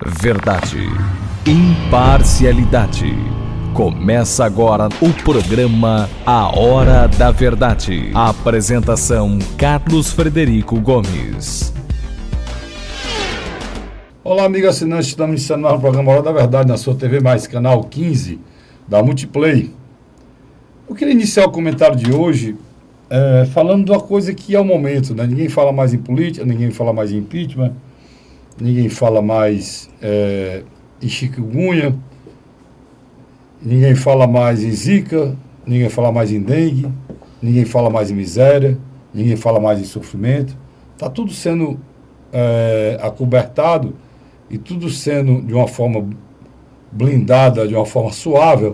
Verdade, imparcialidade. Começa agora o programa A Hora da Verdade. A apresentação: Carlos Frederico Gomes. Olá, amigo assinante, estamos iniciando mais um programa A Hora da Verdade na sua TV Mais, canal 15 da Multiplay. Eu queria iniciar o comentário de hoje falando de uma coisa que é o momento, né? Ninguém fala mais em política, ninguém fala mais em impeachment, ninguém fala mais em chikungunya, ninguém fala mais em zika, ninguém fala mais em dengue, ninguém fala mais em miséria, ninguém fala mais em sofrimento. Está tudo sendo acobertado e tudo sendo de uma forma blindada, de uma forma suave,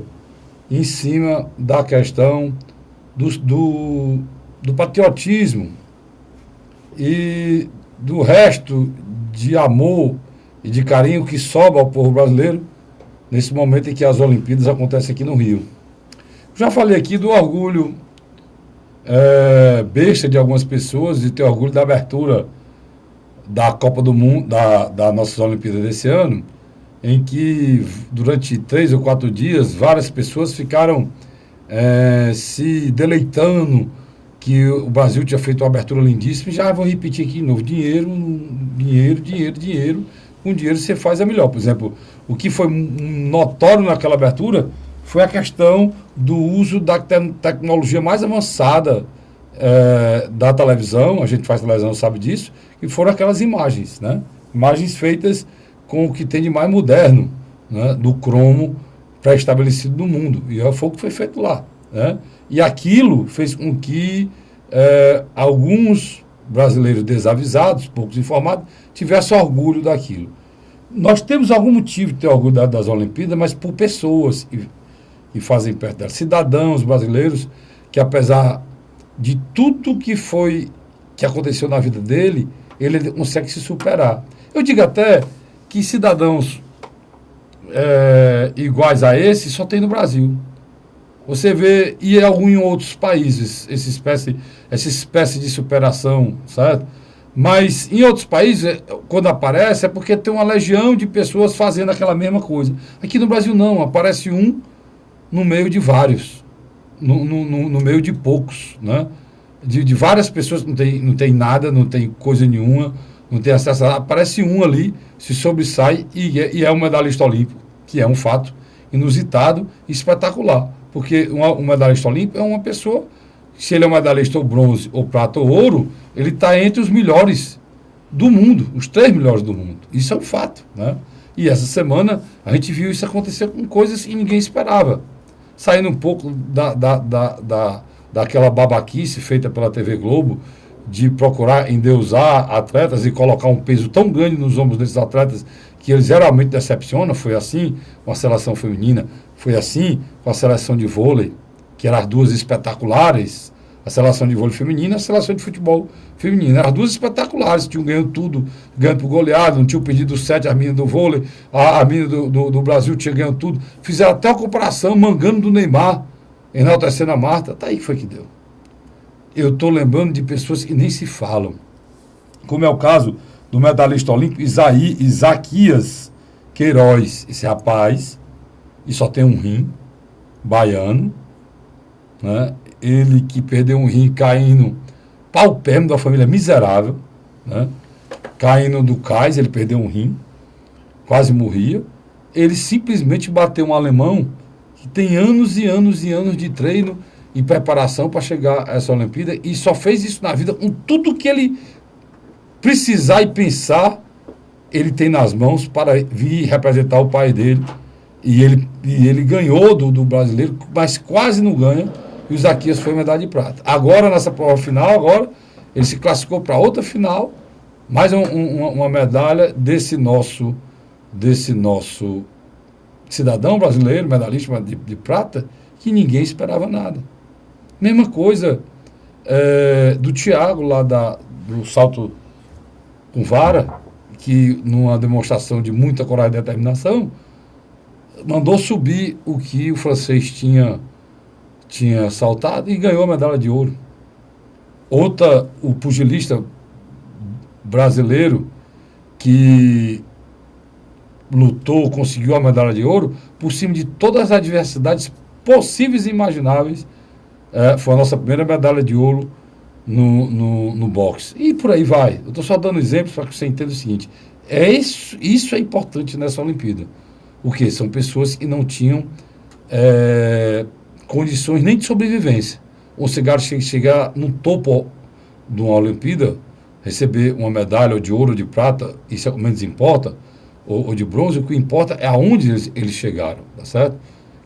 em cima da questão do patriotismo e do resto de amor e de carinho que sobra ao povo brasileiro nesse momento em que as Olimpíadas acontecem aqui no Rio. Já falei aqui do orgulho besta de algumas pessoas de ter orgulho da abertura da Copa do Mundo, da nossas Olimpíadas desse ano, em que durante 3 ou 4 dias várias pessoas ficaram se deleitando que o Brasil tinha feito uma abertura lindíssima. E já vou repetir aqui de novo: dinheiro. Com dinheiro você faz melhor. Por exemplo, o que foi notório naquela abertura foi a questão do uso da tecnologia mais avançada da televisão. A gente faz televisão, sabe disso, e foram aquelas imagens, né? Imagens feitas com o que tem de mais moderno, né? Do cromo pré-estabelecido no mundo. E foi o que foi feito lá, né? E aquilo fez com que alguns brasileiros desavisados, poucos informados, tivessem orgulho daquilo. Nós temos algum motivo de ter orgulho das Olimpíadas, mas por pessoas que fazem parte delas, cidadãos brasileiros que, apesar de tudo que aconteceu na vida dele, ele consegue se superar. Eu digo até que cidadãos iguais a esse só tem no Brasil. Você vê, e é algum em outros países, essa espécie de superação, certo? Mas em outros países, quando aparece, é porque tem uma legião de pessoas fazendo aquela mesma coisa. Aqui no Brasil não, aparece um no meio de vários, no meio de poucos, né? De várias pessoas que não tem nada, não tem coisa nenhuma, não tem acesso a nada. Aparece um ali, se sobressai e é um medalhista olímpico, que é um fato inusitado e espetacular. Porque um medalhista olímpico é uma pessoa, se ele é um medalhista ou bronze, ou prata ou ouro, ele está entre os melhores do mundo, os 3 melhores do mundo. Isso é um fato, né? E essa semana a gente viu isso acontecer com coisas que ninguém esperava. Saindo um pouco daquela babaquice feita pela TV Globo, de procurar endeusar atletas e colocar um peso tão grande nos ombros desses atletas que eles geralmente decepcionam. Foi assim com a seleção feminina, foi assim com a seleção de vôlei, que eram as duas espetaculares, a seleção de vôlei feminina e a seleção de futebol feminino. Eram as duas espetaculares, tinham ganho tudo, ganho por goleada, não tinham perdido 7 as meninas do vôlei, a menina do Brasil tinha ganho tudo. Fizeram até a comparação, mangando do Neymar, enaltecendo a Marta. Tá aí, foi que deu. Eu estou lembrando de pessoas que nem se falam, como é o caso do medalhista olímpico Isaquias Queiroz. Esse rapaz, e só tem um rim, baiano, né? Ele que perdeu um rim caindo paupérrimo da família miserável, né? Caindo do cais, ele perdeu um rim, quase morria. Ele simplesmente bateu um alemão que tem anos e anos e anos de treino e preparação para chegar a essa Olimpíada, e só fez isso na vida com tudo que ele precisar e pensar, ele tem nas mãos para vir representar o país dele. E ele ganhou do brasileiro, mas quase não ganha, e o Isaquias foi medalha de prata. Agora, nessa prova final, ele se classificou para outra final, mais uma medalha desse nosso cidadão brasileiro, medalhista de prata, que ninguém esperava nada. Mesma coisa do Thiago, lá do salto com vara, que numa demonstração de muita coragem e determinação, mandou subir o que o francês tinha saltado e ganhou a medalha de ouro. O pugilista brasileiro que lutou, conseguiu a medalha de ouro, por cima de todas as adversidades possíveis e imagináveis. Foi a nossa primeira medalha de ouro no boxe. E por aí vai. Eu estou só dando exemplos para que você entenda o seguinte. Isso é importante nessa Olimpíada. O quê? São pessoas que não tinham condições nem de sobrevivência. Ou chegar no topo de uma Olimpíada, receber uma medalha ou de ouro ou de prata, isso é o que menos importa, ou de bronze, o que importa é aonde eles chegaram, tá certo?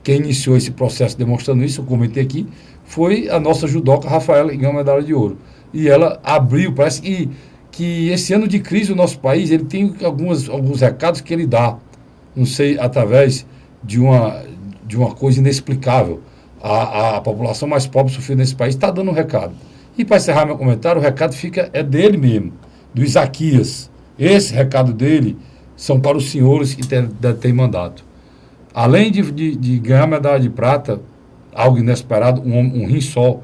Quem iniciou esse processo demonstrando isso, eu comentei aqui, foi a nossa judoca Rafaela, que ganhou a medalha de ouro. E ela abriu, parece que esse ano de crise do nosso país, ele tem alguns recados que ele dá, não sei, através de uma coisa inexplicável. A população mais pobre sofrendo nesse país está dando um recado. E para encerrar meu comentário, o recado é dele mesmo, do Isaquias. Esse recado dele são para os senhores que têm mandato. Além de ganhar medalha de prata, algo inesperado, um rim só,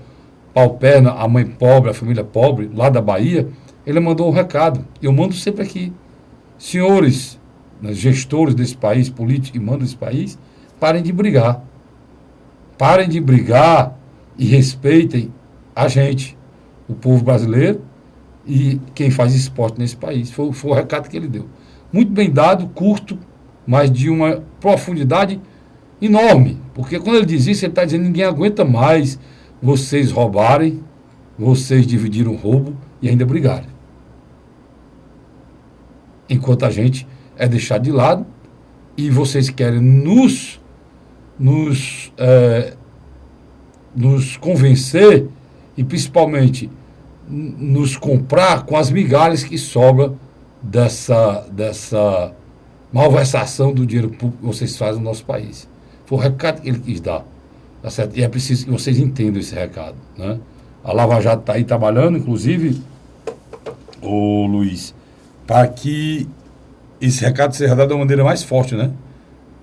pau-perna, a mãe pobre, a família pobre, lá da Bahia, ele mandou um recado. Eu mando sempre aqui. Senhores, gestores desse país, políticos que mandam desse país, parem de brigar. Parem de brigar e respeitem a gente, o povo brasileiro e quem faz esporte nesse país. Foi o recado que ele deu. Muito bem dado, curto, mas de uma profundidade enorme. Porque quando ele diz isso, ele está dizendo que ninguém aguenta mais vocês roubarem, vocês dividirem o roubo e ainda brigarem. Enquanto a gente é deixado de lado e vocês querem nos convencer e principalmente nos comprar com as migalhas que sobram dessa malversação do dinheiro público que vocês fazem no nosso país. Foi o recado que ele quis dar. Tá certo? E é preciso que vocês entendam esse recado. Né? A Lava Jato está aí trabalhando, inclusive, ô Luiz, para que esse recado seja dado da maneira mais forte, né?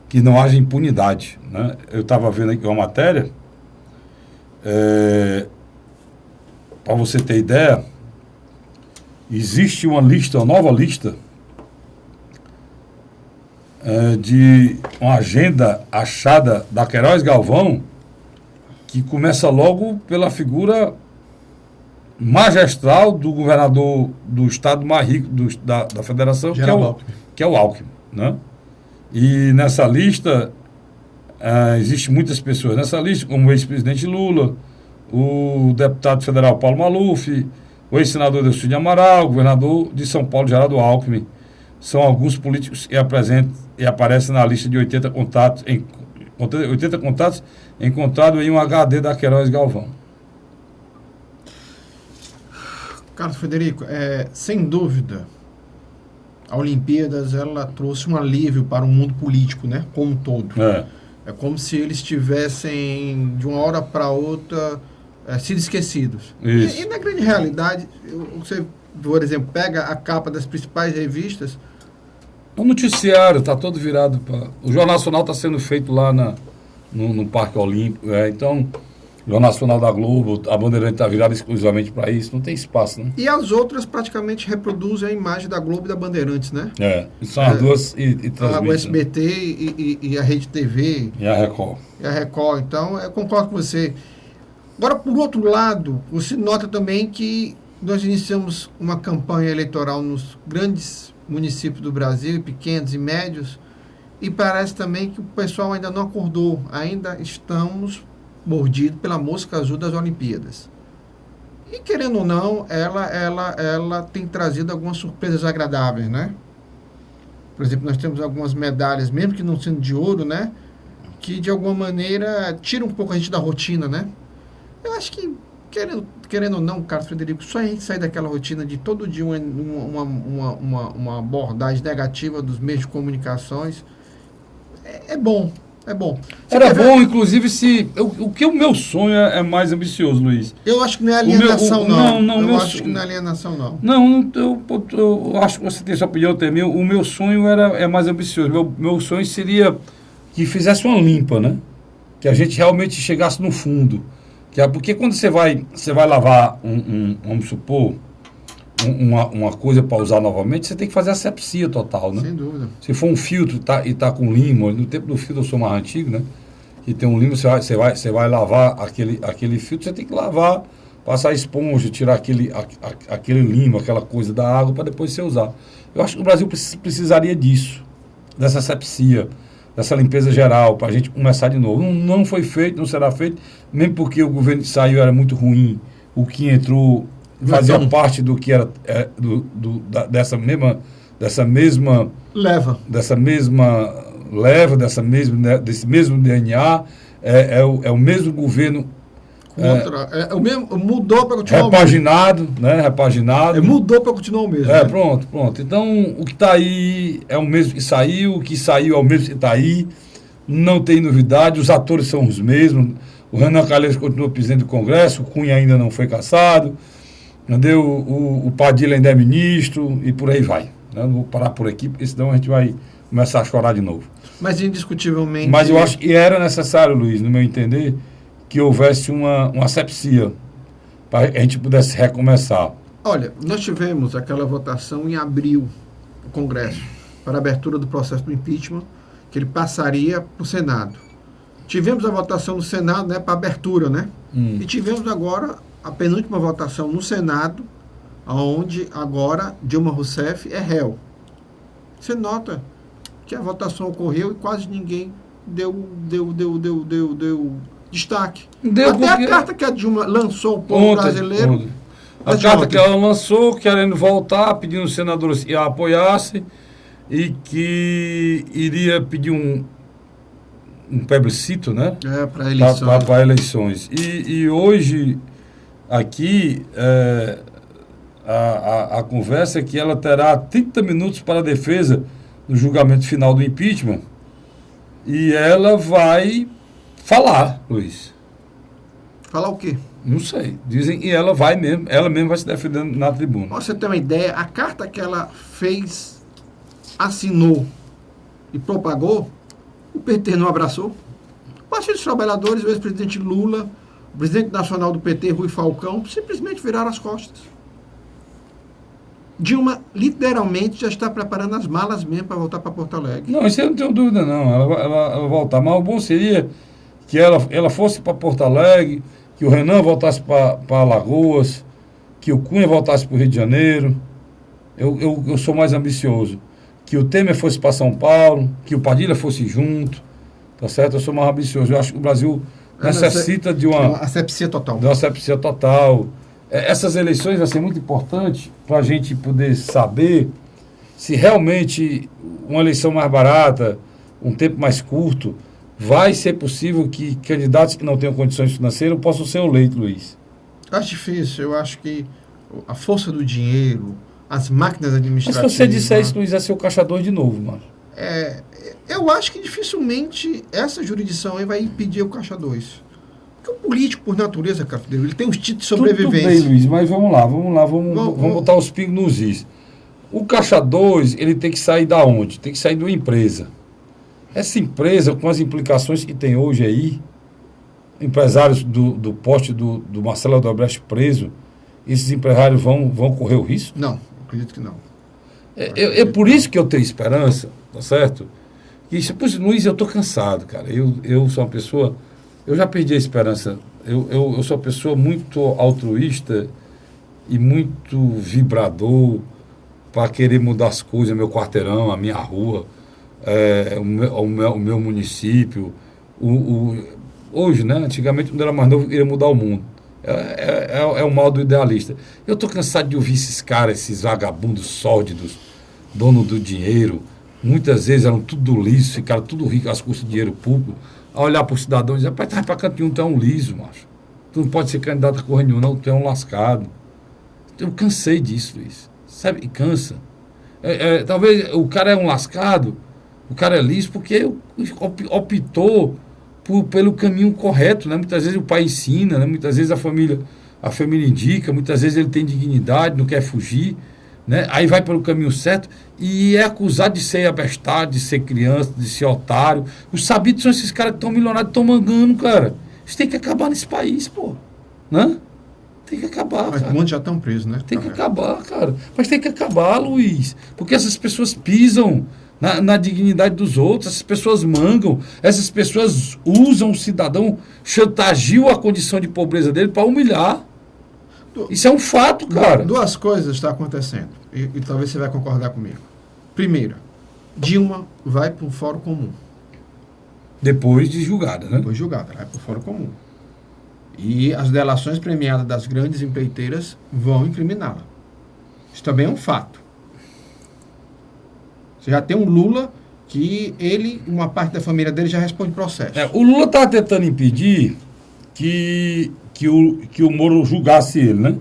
Que não haja impunidade. Né? Eu estava vendo aqui uma matéria, para você ter ideia, existe uma nova lista, de uma agenda achada da Queiroz Galvão, que começa logo pela figura magistral do governador do estado mais rico da federação, que é o Alckmin. Né? E nessa lista, existem muitas pessoas nessa lista, como o ex-presidente Lula, o deputado federal Paulo Maluf, o ex-senador Delcy de Amaral, o governador de São Paulo, Geraldo Alckmin. São alguns políticos que aparecem na lista de 80 contatos, 80 contatos encontrados em um HD da Queiroz Galvão. Carlos Frederico, sem dúvida, a Olimpíadas ela trouxe um alívio para o mundo político, né, como um todo. É como se eles tivessem, de uma hora para outra, sido esquecidos. E na grande realidade, você, por exemplo, pega a capa das principais revistas. O noticiário está todo virado para... O Jornal Nacional está sendo feito lá no Parque Olímpico. Então, o Jornal Nacional da Globo, a Bandeirante está virada exclusivamente para isso. Não tem espaço, né? E as outras praticamente reproduzem a imagem da Globo e da Bandeirantes, né? São as duas e transmitem. O SBT e a Rede TV. E a Record. Então, eu concordo com você. Agora, por outro lado, você nota também que nós iniciamos uma campanha eleitoral nos grandes municípios do Brasil, pequenos e médios, e parece também que o pessoal ainda não acordou, ainda estamos mordidos pela mosca azul das Olimpíadas. E querendo ou não, ela tem trazido algumas surpresas agradáveis, né? Por exemplo, nós temos algumas medalhas, mesmo que não sendo de ouro, né? Que de alguma maneira tira um pouco a gente da rotina, né? Eu acho que querendo ou não, Carlos Frederico, só a gente sair daquela rotina de todo dia uma abordagem negativa dos meios de comunicações, é bom. Era bom, inclusive, se... O meu sonho é mais ambicioso, Luiz. Eu acho que não é alienação, não. Eu acho que não é alienação, não. Não, eu acho que você tem sua opinião também. O meu sonho é mais ambicioso. Meu sonho seria que fizesse uma limpa, né? Que a gente realmente chegasse no fundo. Porque quando você vai lavar vamos supor, uma coisa para usar novamente, você tem que fazer asepsia total, né? Sem dúvida. Se for um filtro e tá com limo, no tempo do filtro eu sou mais antigo, né? E tem um limo, você vai lavar aquele filtro, você tem que lavar, passar esponja, tirar aquele limo, aquela coisa da água para depois você usar. Eu acho que o Brasil precisaria disso, dessa asepsia, dessa limpeza geral, para a gente começar de novo. Não foi feito, não será feito, mesmo porque o governo que saiu era muito ruim, o que entrou fazia parte do que era dessa mesma leva, desse mesmo DNA, é o mesmo governo o mesmo, mudou para continuar repaginado, o mesmo. Né? Repaginado. Mudou para continuar o mesmo. Né? Pronto. Então, o que está aí é o mesmo que saiu, o que saiu é o mesmo que está aí, não tem novidade, os atores são os mesmos. O Renan Calheiros continua presidente do Congresso, o Cunha ainda não foi cassado, entendeu? O Padilha ainda é ministro e por aí vai. Né? Não vou parar por aqui, porque senão a gente vai começar a chorar de novo. Mas indiscutivelmente... Mas eu acho que era necessário, Luiz, no meu entender, que houvesse uma asepsia para a gente pudesse recomeçar. Olha, nós tivemos aquela votação em abril no Congresso para a abertura do processo do impeachment, que ele passaria para o Senado. Tivemos a votação no Senado, né, para abertura, né? E tivemos agora a penúltima votação no Senado, onde agora Dilma Rousseff é réu. Você nota que a votação ocorreu e quase ninguém deu destaque. Até a carta que a Dilma lançou ao povo brasileiro. A carta que ela lançou, querendo voltar, pedindo aos senadores que a apoiassem e que iria pedir um plebiscito, né? Para eleições. Para eleições. E hoje, aqui, a conversa é que ela terá 30 minutos para a defesa do julgamento final do impeachment e ela vai falar, Luiz. Falar o quê? Não sei. Dizem que ela mesmo vai se defendendo na tribuna. Pra você ter uma ideia, a carta que ela fez, assinou e propagou, o PT não abraçou. O Partido dos Trabalhadores, o ex-presidente Lula, o presidente nacional do PT, Rui Falcão, simplesmente viraram as costas. Dilma, literalmente, já está preparando as malas mesmo para voltar para Porto Alegre. Não, isso eu não tenho dúvida, não. Ela vai voltar. Mas o bom seria que ela fosse para Porto Alegre, que o Renan voltasse para Alagoas, que o Cunha voltasse para o Rio de Janeiro. Eu sou mais ambicioso. Que o Temer fosse para São Paulo, que o Padilha fosse junto. Tá certo? Eu sou mais ambicioso. Eu acho que o Brasil necessita de uma asepsia total. De uma asepsia total. Essas eleições vai ser muito importante para a gente poder saber se realmente uma eleição mais barata, um tempo mais curto, vai ser possível que candidatos que não tenham condições financeiras possam ser eleitos, Luiz. Acho difícil. Eu acho que a força do dinheiro, as máquinas administrativas... Mas se você disser isso, Luiz, é ser o Caixa 2 de novo, mano. Eu acho que dificilmente essa jurisdição aí vai impedir o Caixa 2. Porque o político, por natureza, Carteiro, ele tem um instinto de sobrevivência. Tudo bem, Luiz, mas vamos botar os pingos nos is. O Caixa 2, ele tem que sair da onde? Tem que sair de uma empresa. Essa empresa, com as implicações que tem hoje aí, empresários do poste do Marcelo Odebrecht preso, esses empresários vão correr o risco? Não, acredito que não. É por isso que eu tenho esperança, tá certo? E, Luiz, eu estou cansado, cara. Eu sou uma pessoa... Eu já perdi a esperança. Eu sou uma pessoa muito altruísta e muito vibrador para querer mudar as coisas, meu quarteirão, a minha rua, o meu município. Hoje, né? Antigamente, quando eu era mais novo, eu queria mudar o mundo. É o mal do idealista. Eu estou cansado de ouvir esses caras, esses vagabundos sórdidos, dono do dinheiro. Muitas vezes eram tudo liso, ficaram tudo ricos às custas de dinheiro público. A olhar para o cidadão e dizer, rapaz, tá para canto nenhum, tu é um liso, macho. Tu não pode ser candidato a correr nenhum, não, tu é um lascado. Eu cansei disso, Luiz. Sabe? E cansa. Talvez o cara é um lascado, o cara é liso, porque optou pelo caminho correto, né? Muitas vezes o pai ensina, né? Muitas vezes a família indica, muitas vezes ele tem dignidade, não quer fugir, né? Aí vai pelo caminho certo e é acusado de ser abestado, de ser criança, de ser otário. Os sabidos são esses caras que estão milionários, estão mangando, cara. Isso tem que acabar nesse país, pô. Né? Tem que acabar, Mas cara. muitos já estão presos, né? Tem que acabar, cara. Mas tem que acabar, Luiz. Porque essas pessoas pisam na dignidade dos outros, essas pessoas mangam, essas pessoas usam o cidadão, chantageam a condição de pobreza dele para humilhar. Isso é um fato, cara. Duas coisas estão acontecendo, e talvez você vai concordar comigo. Primeira, Dilma vai para o Fórum Comum. Depois de julgada, né? Depois julgada, vai para o Fórum Comum. E as delações premiadas das grandes empreiteiras vão incriminá-la. Isso também é um fato. Você já tem um Lula que ele, uma parte da família dele já responde processo. O Lula estava tentando impedir que o Moro julgasse ele, né?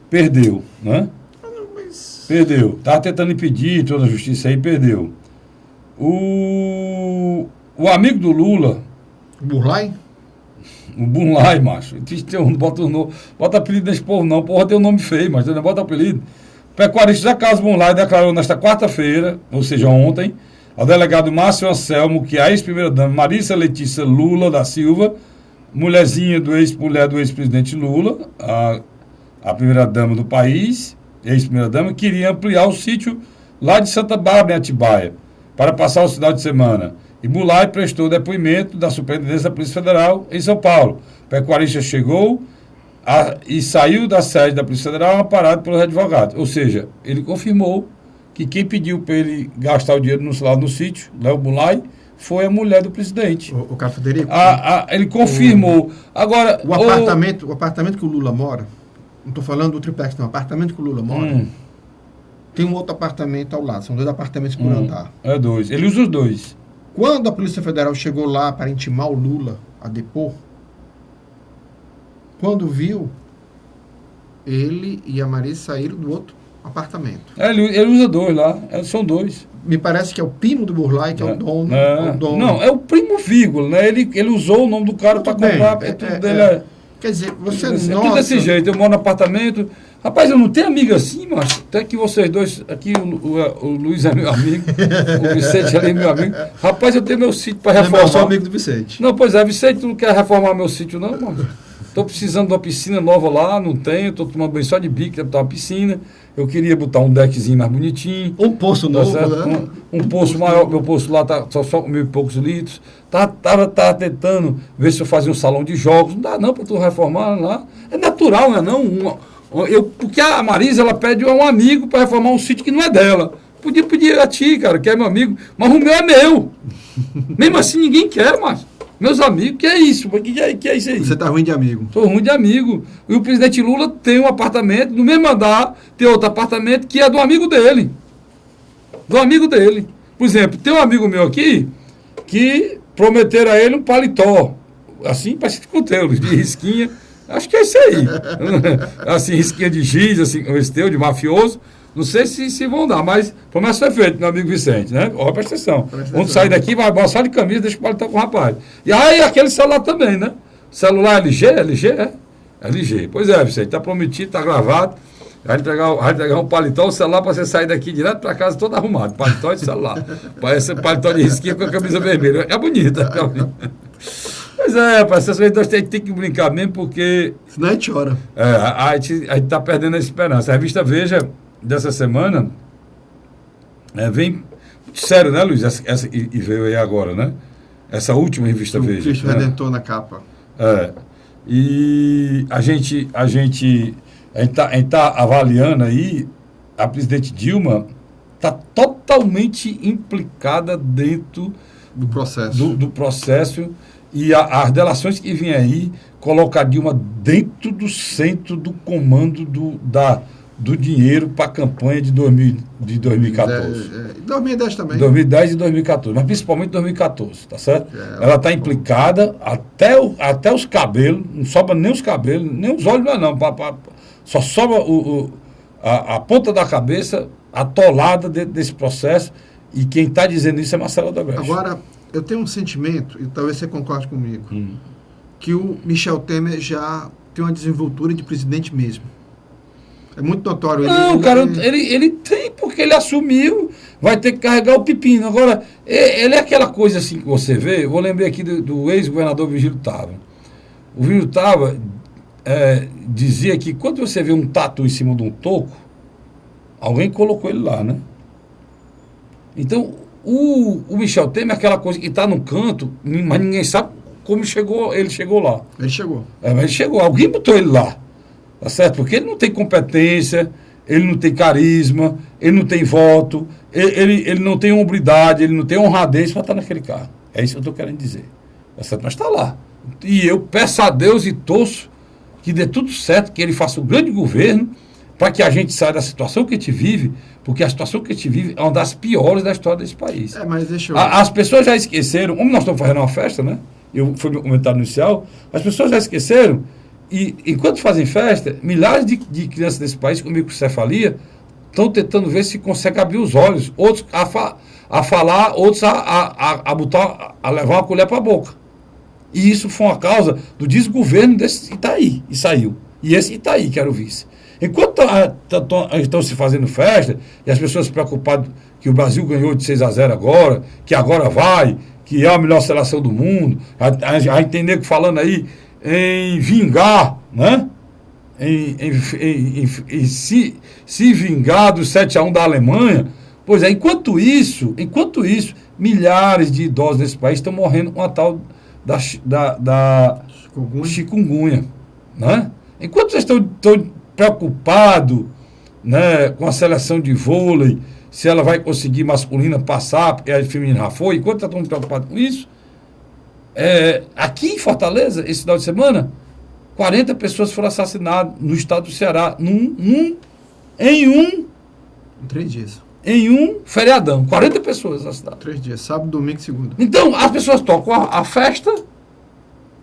Perdeu, né? Perdeu. Estava tentando impedir toda a justiça aí, perdeu. O amigo do Lula... Burlai? O Bunlai, macho. Bota apelido nesse povo, não. Porra, tem um nome feio, mas não bota apelido. Pecuarista José Carlos Bunlai declarou nesta quarta-feira, ou seja, ontem, ao delegado Márcio Anselmo que a ex-primeira-dama Marissa Letícia Lula da Silva, mulher do ex-presidente Lula, a primeira-dama do país, ex-primeira-dama, queria ampliar o sítio lá de Santa Bárbara, em Atibaia, para passar o final de semana. E Bulay prestou depoimento da Superintendência da Polícia Federal em São Paulo. O pecuarista chegou e saiu da sede da Polícia Federal amparado pelos advogados. Ou seja, ele confirmou que quem pediu para ele gastar o dinheiro no sítio, Léo Bulay, foi a mulher do presidente. O Carlos Federico? Ele confirmou. Agora, o apartamento que o Lula mora, não estou falando do triplex, não, o apartamento que o Lula mora, tem um outro apartamento ao lado, são 2 apartamentos por andar. É 2. Ele usa os 2. Quando a Polícia Federal chegou lá para intimar o Lula a depor, quando viu, ele e a Marisa saíram do outro apartamento. Ele usa 2 lá, são 2. Me parece que é o primo do Burlai, que é o dono. Não, é o primo vírgula, né? Ele usou o nome do cara para comprar. Quer dizer, você nota... É tudo desse jeito, eu moro no apartamento. Rapaz, eu não tenho amigo assim, mas até que vocês dois, aqui o Luiz é meu amigo, o Vicente ali é meu amigo. Rapaz, eu tenho meu sítio para reformar. Eu sou amigo do Vicente. Não, pois é, Vicente, tu não quer reformar meu sítio não, mano? Estou precisando de uma piscina nova lá, não tenho, estou tomando banho só de bico, deve botar uma piscina. Eu queria botar um deckzinho mais bonitinho. Um poço novo, né? Um poço maior, meu poço lá tá só com 1.000 e poucos litros. Tava tentando ver se eu fazia um salão de jogos. Não dá não para tu reformar lá. É natural, não é não? Porque a Marisa, ela pede a um amigo para reformar um sítio que não é dela. Podia pedir a ti, cara, que é meu amigo, mas o meu é meu. Mesmo assim, ninguém quer, mas meus amigos, que é isso? Que é isso aí? Você tá ruim de amigo. Estou ruim de amigo. E o presidente Lula tem um apartamento, no mesmo andar, tem outro apartamento que é do amigo dele. Do amigo dele. Por exemplo, tem um amigo meu aqui que prometeram a ele um paletó. Assim, parece que conteu, de risquinha. Acho que é isso aí. Assim, risquinha de giz, assim, esse teu, de mafioso. Não sei se vão dar, mas promessa foi feita, meu amigo Vicente, né? Ó, presta atenção. Quando sair daqui, vai só de camisa, deixa o paletó com o rapaz. E aí, aquele celular também, né? Celular LG? LG. Pois é, Vicente, tá prometido, tá gravado. Vai entregar um paletó, o celular para você sair daqui direto para casa todo arrumado. Paletó e celular. Parece paletó de risquinha com a camisa vermelha. É bonita. Pois é, parece que nós tem que brincar mesmo, porque... Senão a gente chora. A gente tá perdendo a esperança. A revista Veja, dessa semana, vem... Sério, né, Luiz? E veio aí agora, né? Essa última revista Veja. O Cristo Redentor na capa. E a gente tá avaliando aí, a presidente Dilma está totalmente implicada dentro do processo. Do processo, e as delações que vêm aí colocam a Dilma dentro do centro do comando do dinheiro para a campanha de 2014. 2010 também. 2010 e 2014, mas principalmente 2014, tá certo? Ela está implicada até os cabelos, não sobra nem os cabelos, nem os olhos, não. Só sobra a ponta da cabeça atolada dentro desse processo, e quem está dizendo isso é Marcelo Odebrecht. Agora, eu tenho um sentimento, e talvez você concorde comigo, que o Michel Temer já tem uma desenvoltura de presidente mesmo. É muito notório. Ele tem, porque ele assumiu, vai ter que carregar o pepino. Agora, ele é aquela coisa assim que você vê, eu vou lembrar aqui do ex-governador Virgílio Távora. O Virgílio Távora dizia que quando você vê um tatu em cima de um toco, alguém colocou ele lá, né? Então, o Michel Temer é aquela coisa que está no canto, mas ninguém sabe como ele chegou lá. Ele chegou. Mas ele chegou, alguém botou ele lá, tá certo? Porque ele não tem competência, ele não tem carisma, ele não tem voto, ele não tem hombridade, ele não tem honradez para estar naquele carro. É isso que eu estou querendo dizer. Tá certo? Mas está lá. E eu peço a Deus e torço que dê tudo certo, que ele faça um grande governo, para que a gente saia da situação que a gente vive, porque a situação que a gente vive é uma das piores da história desse país. Mas deixa eu... As pessoas já esqueceram, como nós estamos fazendo uma festa, né? Foi meu comentário inicial, as pessoas já esqueceram, e enquanto fazem festa, milhares de crianças desse país com microcefalia estão tentando ver se consegue abrir os olhos, outros a falar, outros a levar uma colher para a boca. E isso foi uma causa do desgoverno desse Itaí, e saiu. E esse Itaí, que era o vice. Enquanto estão se fazendo festa, e as pessoas preocupadas que o Brasil ganhou de 6-0 agora, que agora vai, que é a melhor seleção do mundo, a entender que falando aí em vingar, né? Em se vingar do 7-1 da Alemanha. Pois é, enquanto isso, milhares de idosos desse país estão morrendo com a tal da chikungunya, né? Enquanto vocês estão preocupados, né, com a seleção de vôlei, se ela vai conseguir masculina passar, porque a feminina já foi, enquanto estão preocupados com isso, aqui em Fortaleza, esse final de semana, 40 pessoas foram assassinadas no estado do Ceará, em 3 dias. Em um feriadão. 40 pessoas assassinadas. 3 dias, sábado, domingo e segunda. Então, as pessoas tocam a festa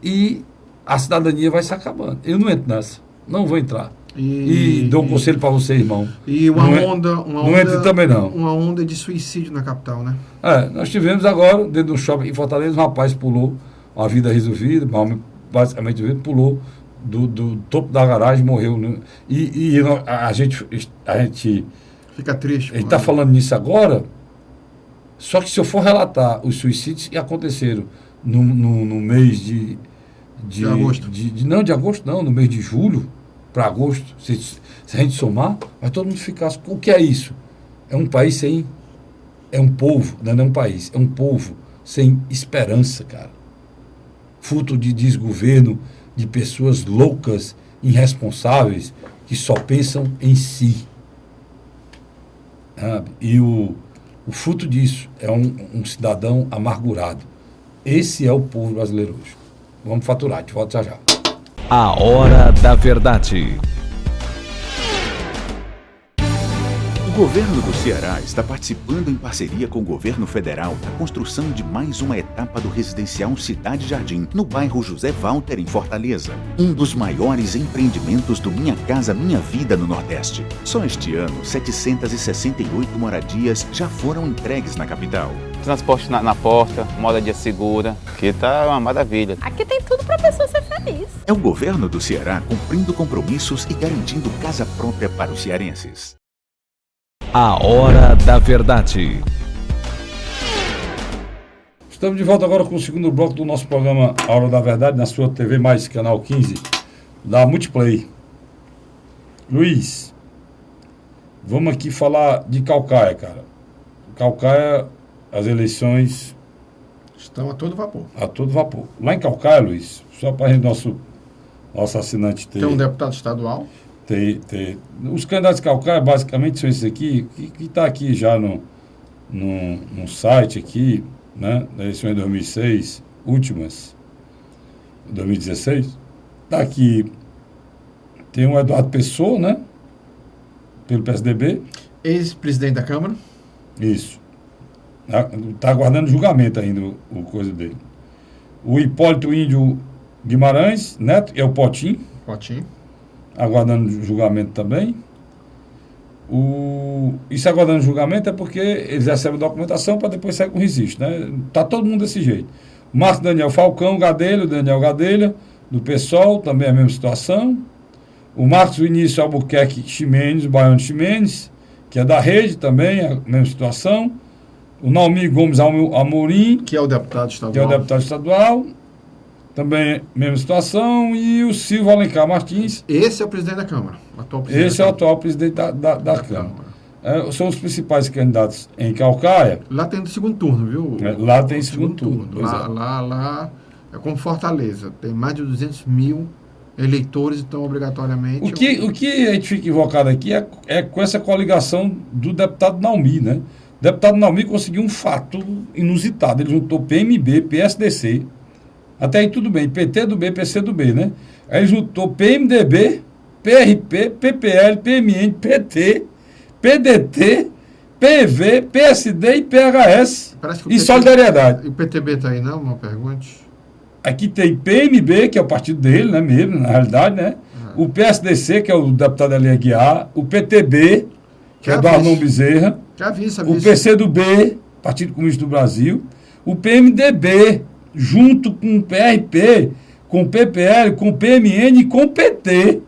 e a cidadania vai se acabando. Eu não entro nessa. Não vou entrar. E dou um conselho para você, irmão. E não entre também, não. Uma onda de suicídio na capital, né? Nós tivemos agora, dentro do shopping em Fortaleza, um rapaz pulou, uma vida resolvida, basicamente pulou do topo da garagem e morreu. Né? E a gente fica triste. Ele está falando nisso agora, só que se eu for relatar os suicídios que aconteceram no mês de agosto. Não, de agosto não, no mês de julho para agosto, se a gente somar, vai todo mundo ficar. O que é isso? É um país sem... É um povo, não é um país, é um povo sem esperança, cara. Fruto de desgoverno, de pessoas loucas, irresponsáveis, que só pensam em si. E o fruto disso é um cidadão amargurado. Esse é o povo brasileiro hoje. Vamos faturar, te volto já já. A Hora da Verdade. O governo do Ceará está participando em parceria com o governo federal da construção de mais uma etapa do residencial Cidade Jardim, no bairro José Walter, em Fortaleza. Um dos maiores empreendimentos do Minha Casa Minha Vida no Nordeste. Só este ano, 768 moradias já foram entregues na capital. Transporte na porta, moradia segura, que tá uma maravilha. Aqui tem tudo para a pessoa ser feliz. É o governo do Ceará cumprindo compromissos e garantindo casa própria para os cearenses. A Hora da Verdade. Estamos de volta agora com o segundo bloco do nosso programa A Hora da Verdade, na sua TV Mais, canal 15, da Multiplay. Luiz, vamos aqui falar de Caucaia, cara. Caucaia, as eleições... Estão a todo vapor. A todo vapor. Lá em Caucaia, Luiz, só para a gente, nosso assinante ter... Tem um deputado estadual? Os candidatos de Caucaia, basicamente, são esses aqui, que está aqui já no site aqui, né, da eleição de 2006, últimas, 2016. Está aqui, tem o Eduardo Pessoa, né, pelo PSDB. Ex-presidente da Câmara. Isso. Está aguardando julgamento ainda o coisa dele. O Hipólito Índio Guimarães, Neto, é o Potinho. Aguardando julgamento também. Isso aguardando julgamento é porque eles recebem documentação para depois sair com registro, né? Tá todo mundo desse jeito. O Marcos Daniel Falcão Gadelha, Daniel Gadelha, do PSOL, também a mesma situação. O Marcos Vinícius Albuquerque Ximenes, o Baiano Ximenes, que é da Rede também, a mesma situação. O Naomi Gomes Amorim, que é o deputado estadual. também mesma situação, e o Silvio Alencar Martins, Esse é o presidente da Câmara. Atual presidente esse é o atual presidente da Câmara. São os principais candidatos em Calcaia. Lá tem do segundo turno, viu? Lá tem segundo turno. Pois é. Lá é como Fortaleza. Tem mais de 200 mil eleitores, então obrigatoriamente... O que a gente fica invocado aqui é com essa coligação do deputado Naumi, né? O deputado Naumi conseguiu um fato inusitado. Ele juntou PMB, PSDC, até aí tudo bem, PT do B, PC do B, né? Aí ele juntou PMDB, PRP, PPL, PMN, PT, PDT, PV, PSD e PHS e Solidariedade. E o PTB está aí, não? Uma pergunta. Aqui tem PMB, que é o partido dele, né, mesmo, na realidade, né? O PSDC, que é o deputado Eli Aguiar, o PTB, que é do Arnon Bezerra, Já vi, o PCdoB, Partido Comunista do Brasil, o PMDB, junto com o PRP, com o PPL, com o PMN e com o PT.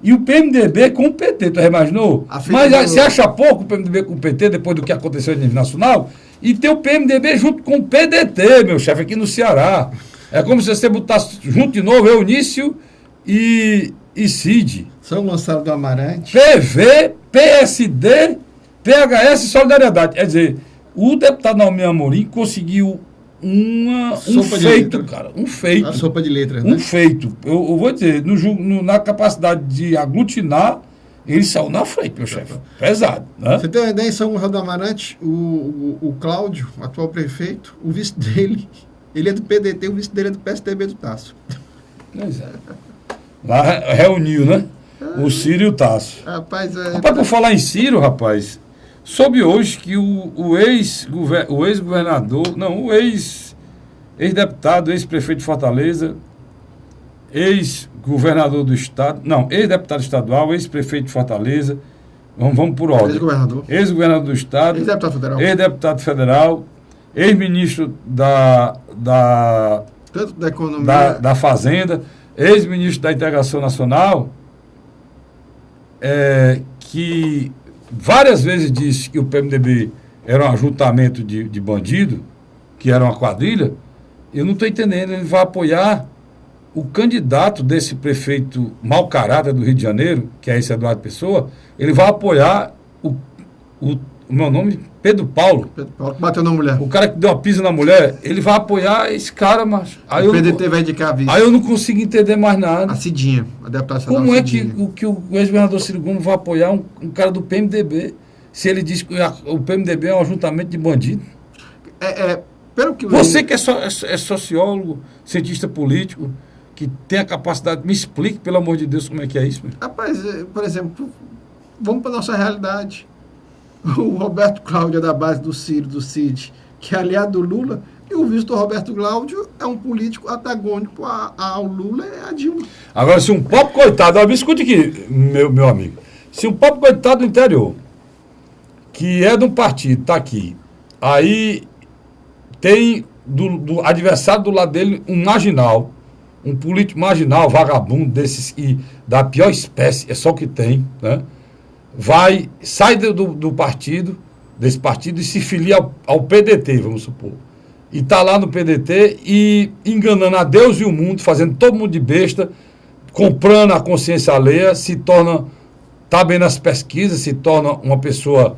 E o PMDB com o PT, tu já imaginou? Mas você acha pouco o PMDB com o PT, depois do que aconteceu em nível nacional? E tem o PMDB junto com o PDT, meu chefe, aqui no Ceará. É como se você botasse junto de novo Eunício e Cid. São Gonçalo do Amarante. PV, PSD, PHS e Solidariedade. Quer dizer, o deputado Naumi Amorim conseguiu um feito, cara. Um feito. A sopa de letras, né? Um feito. Eu vou dizer, na capacidade de aglutinar, ele saiu na frente, meu chefe. Pesado, né? Você tem uma ideia, em São Gonçalo do Amarante, o Cláudio, atual prefeito, o vice dele, ele é do PDT, o vice dele é do PSDB do Tasso. Pois é. Lá reuniu, né? O Ciro e o Tasso. Rapaz, por falar em Ciro, rapaz, soube hoje que o ex-governador, não, o ex-deputado, ex-prefeito de Fortaleza, ex-governador do estado, não, ex-deputado estadual, ex-prefeito de Fortaleza, vamos por ordem. Ex-governador. Ex-governador do estado. Ex-deputado federal. Ex-deputado federal, ex-ministro tanto da economia, da Fazenda, ex-ministro da Integração Nacional, que várias vezes disse que o PMDB era um ajuntamento de bandido, que era uma quadrilha. Eu não estou entendendo. Ele vai apoiar o candidato desse prefeito mau caráter do Rio de Janeiro, que é esse Eduardo Pessoa. Ele vai apoiar o meu nome, Pedro Paulo. Pedro Paulo, que bateu na mulher. O cara que deu uma pisa na mulher. Ele vai apoiar esse cara, mas aí o PDT vai indicar a vice. Aí eu não consigo entender mais nada. A Cidinha, a deputada estadual. Como é Cidinha. que o ex-governador Ciro Gomes vai apoiar um cara do PMDB, se ele diz que o PMDB é um ajuntamento de bandidos? Pelo que Você que é sociólogo, cientista político, que tem a capacidade, me explique, pelo amor de Deus, como é que é isso. Meu. Rapaz, por exemplo, vamos para a nossa realidade. O Roberto Cláudio é da base do Ciro, do Cid, que é aliado do Lula, e o vice do Roberto Cláudio é um político antagônico ao Lula e a Dilma. Agora, se um pobre coitado, me escute aqui, meu amigo, se um pobre coitado do interior, que é de um partido, está aqui, aí tem do adversário do lado dele um marginal, um político marginal, vagabundo, desses da pior espécie, é só o que tem, né? Sai do partido, desse partido, e se filia ao PDT, vamos supor. E está lá no PDT e enganando a Deus e o mundo, fazendo todo mundo de besta, comprando a consciência alheia, está bem nas pesquisas, se torna uma pessoa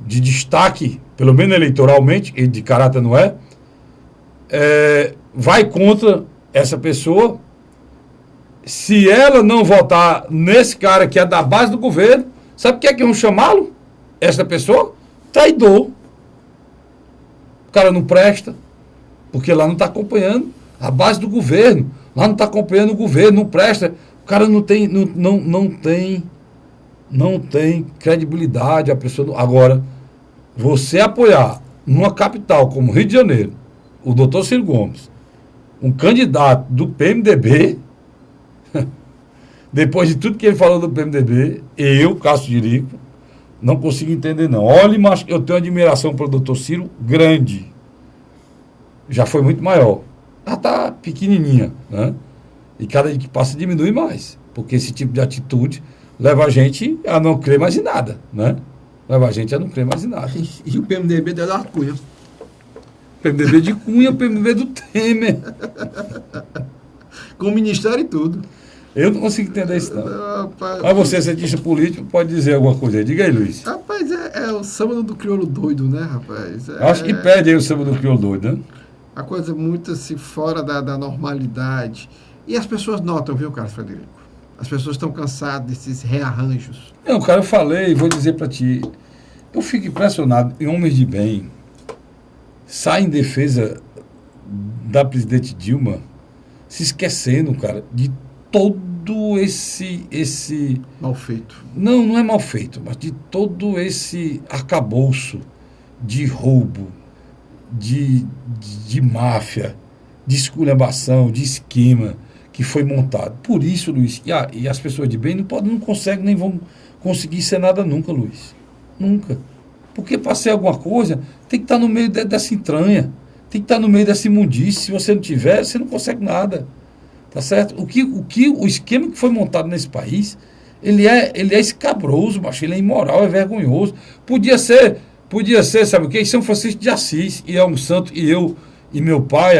de destaque, pelo menos eleitoralmente, e de caráter não vai contra essa pessoa. Se ela não votar nesse cara que é da base do governo, sabe o que é que vão chamá-lo? Essa pessoa? Traidor. O cara não presta, porque lá não está acompanhando a base do governo. Lá não está acompanhando o governo, não presta. O cara não tem credibilidade. A pessoa Agora, você apoiar numa capital como Rio de Janeiro, o doutor Ciro Gomes, um candidato do PMDB, depois de tudo que ele falou do PMDB, eu, Cássio Jirico, não consigo entender, não. Olha, mas eu tenho admiração pelo doutor Ciro grande. Já foi muito maior. Ela está pequenininha, né? E cada dia que passa diminui mais. Porque esse tipo de atitude leva a gente a não crer mais em nada, né? Leva a gente a não crer mais em nada. E o PMDB deu da Cunha. PMDB de Cunha, PMDB do Temer. Com o ministério e tudo. Eu não consigo entender isso, não. Rapaz, Mas você, cientista político, pode dizer alguma coisa aí. Diga aí, Luiz. rapaz, é o samba do crioulo doido, né, rapaz? Acho que pede aí o samba do crioulo doido, né? A coisa muito assim, fora da normalidade. E as pessoas notam, viu, Carlos Frederico? As pessoas estão cansadas desses rearranjos. Não, cara, eu falei, vou dizer pra ti. Eu fico impressionado em homens de bem saem em defesa da presidente Dilma, se esquecendo, cara, de todo esse Mal feito. não é mal feito, mas de todo esse arcabouço de roubo, de máfia, de esculhambação, de esquema que foi montado. Por isso, Luiz, e as pessoas de bem não conseguem nem vão conseguir ser nada nunca, Luiz. Nunca. Porque para ser alguma coisa, tem que estar no meio dessa entranha, tem que estar no meio dessa imundície. Se você não tiver, você não consegue nada. Tá certo? O esquema que foi montado nesse país, ele é escabroso, macho, ele é imoral, é vergonhoso. Podia ser, sabe o quê? São Francisco de Assis, e é um santo, e eu e meu pai,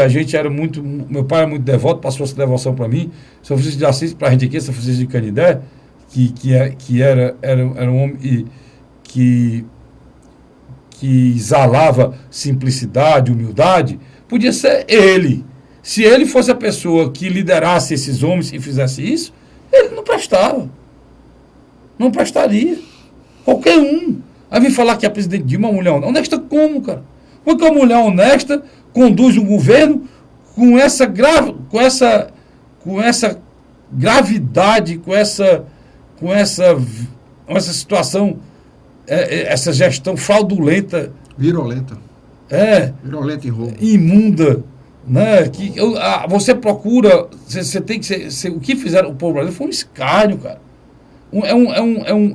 meu pai era muito devoto, passou essa devoção para mim. São Francisco de Assis, para a gente aqui, São Francisco de Canidé, que era um homem que exalava simplicidade, humildade. Podia ser ele. Se ele fosse a pessoa que liderasse esses homens e fizesse isso, ele não prestava. Não prestaria. Qualquer um. Aí vem falar que a presidente Dilma é uma mulher honesta. Como, cara? Como é que uma mulher honesta conduz um governo com essa gravidade, com essa situação, essa gestão fraudulenta. Virulenta e roubo. Imunda. Né? Você procura, você tem que ser, o que fizeram o povo brasileiro foi um escárnio, cara. É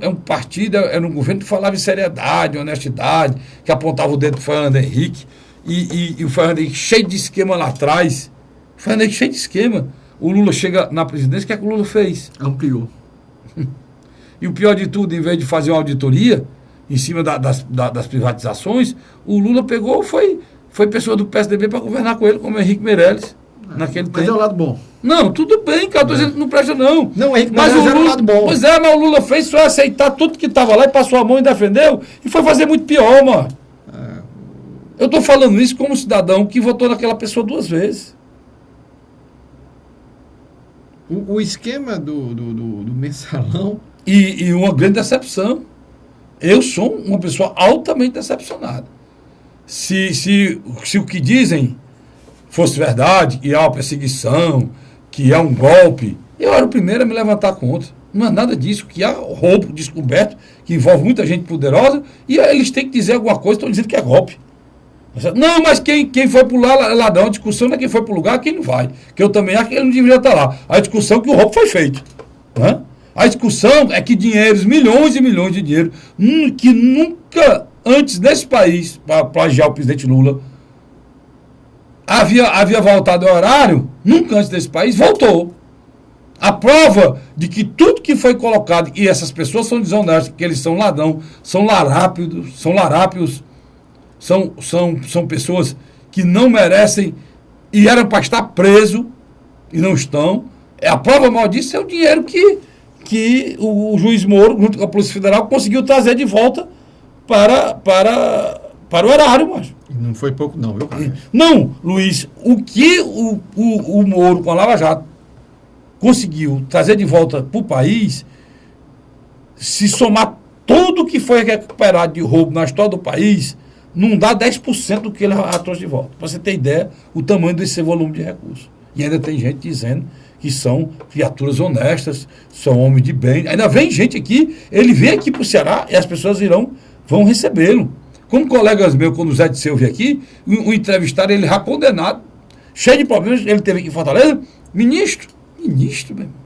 um partido, era um governo que falava em seriedade, honestidade, que apontava o dedo para o Fernando Henrique, e o Fernando Henrique cheio de esquema lá atrás. O Fernando Henrique cheio de esquema. O Lula chega na presidência, o que é que o Lula fez? Ampliou. E o pior de tudo, em vez de fazer uma auditoria em cima das privatizações, o Lula pegou, foi pessoa do PSDB para governar com ele, como Henrique Meirelles, naquele tempo. Mas é o lado bom. Não, tudo bem, cara, tô dizendo que não presta não. Não, Henrique mas Meirelles o era o Lula, lado bom. Pois é, mas o Lula fez só aceitar tudo que estava lá e passou a mão e defendeu, e foi fazer muito pior, mano. Eu tô falando isso como cidadão que votou naquela pessoa 2 vezes. O esquema do mensalão... E uma grande decepção. Eu sou uma pessoa altamente decepcionada. Se o que dizem fosse verdade, que há uma perseguição, que há um golpe, eu era o primeiro a me levantar contra. Não é nada disso, que há roubo descoberto, que envolve muita gente poderosa, e eles têm que dizer alguma coisa, estão dizendo que é golpe. Não, mas quem foi para lá é ladrão. A discussão não é quem foi para o lugar, quem não vai. Que eu também acho que ele não deveria estar lá. A discussão é que o roubo foi feito. Né? A discussão é que dinheiros, milhões e milhões de dinheiro, que nunca antes nesse país, para plagiar o presidente Lula, havia voltado ao horário, nunca antes desse país, voltou. A prova de que tudo que foi colocado, e essas pessoas são desonestas, que eles são ladrão, são larápios, são pessoas que não merecem e eram para estar preso e não estão. A prova maior disso é o dinheiro que o juiz Moro, junto com a Polícia Federal, conseguiu trazer de volta para o erário. Mas não foi pouco não, viu? Não, Luiz, o que o Moro, com a Lava Jato, conseguiu trazer de volta para o país, se somar tudo que foi recuperado de roubo na história do país, não dá 10% do que ele trouxe de volta. Para você ter ideia, o tamanho desse volume de recursos. E ainda tem gente dizendo que são criaturas honestas, são homens de bem. Ainda vem gente aqui, ele vem aqui para o Ceará e as pessoas vão recebê-lo. Como colegas meus, quando o Zé Disseu veio aqui, o entrevistaram, ele já condenado, cheio de problemas, ele teve aqui em Fortaleza, ministro, meu irmão.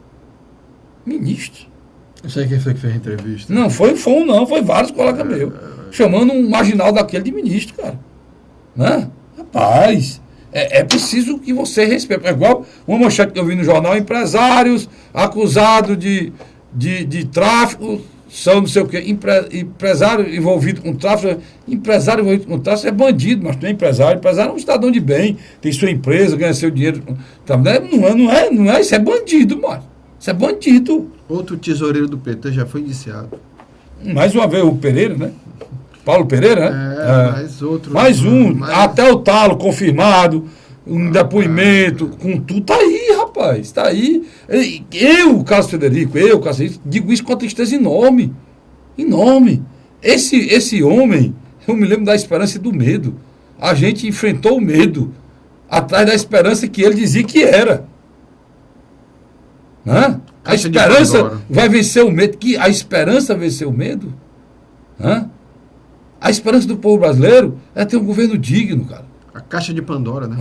Ministro. Eu sei quem foi que fez a entrevista. Não, foi vários colegas meus. Chamando um marginal daquele de ministro, cara. Né? Rapaz, é preciso que você respeite. É igual uma manchete que eu vi no jornal, empresários acusados de tráfico são não sei o quê, empresário envolvido com tráfico, empresário envolvido com tráfico é bandido, mas não é empresário. Empresário é um cidadão de bem, tem sua empresa, ganha seu dinheiro. Tá, não é, isso é bandido, mano. Isso é bandido. Outro tesoureiro do PT já foi indiciado. Mais uma vez o Pereira, né? Paulo Pereira, né? Mais outro. Mais um, até o talo confirmado, um depoimento, com tudo. Tá aí, rapaz, tá aí. Eu, Carlos Frederico, digo isso com uma tristeza enorme. Enorme. Esse homem, eu me lembro da esperança e do medo. A gente enfrentou o medo atrás da esperança que ele dizia que era. Né? A esperança vai vencer o medo. A esperança venceu o medo? Né? A esperança do povo brasileiro é ter um governo digno, cara. A caixa de Pandora, né?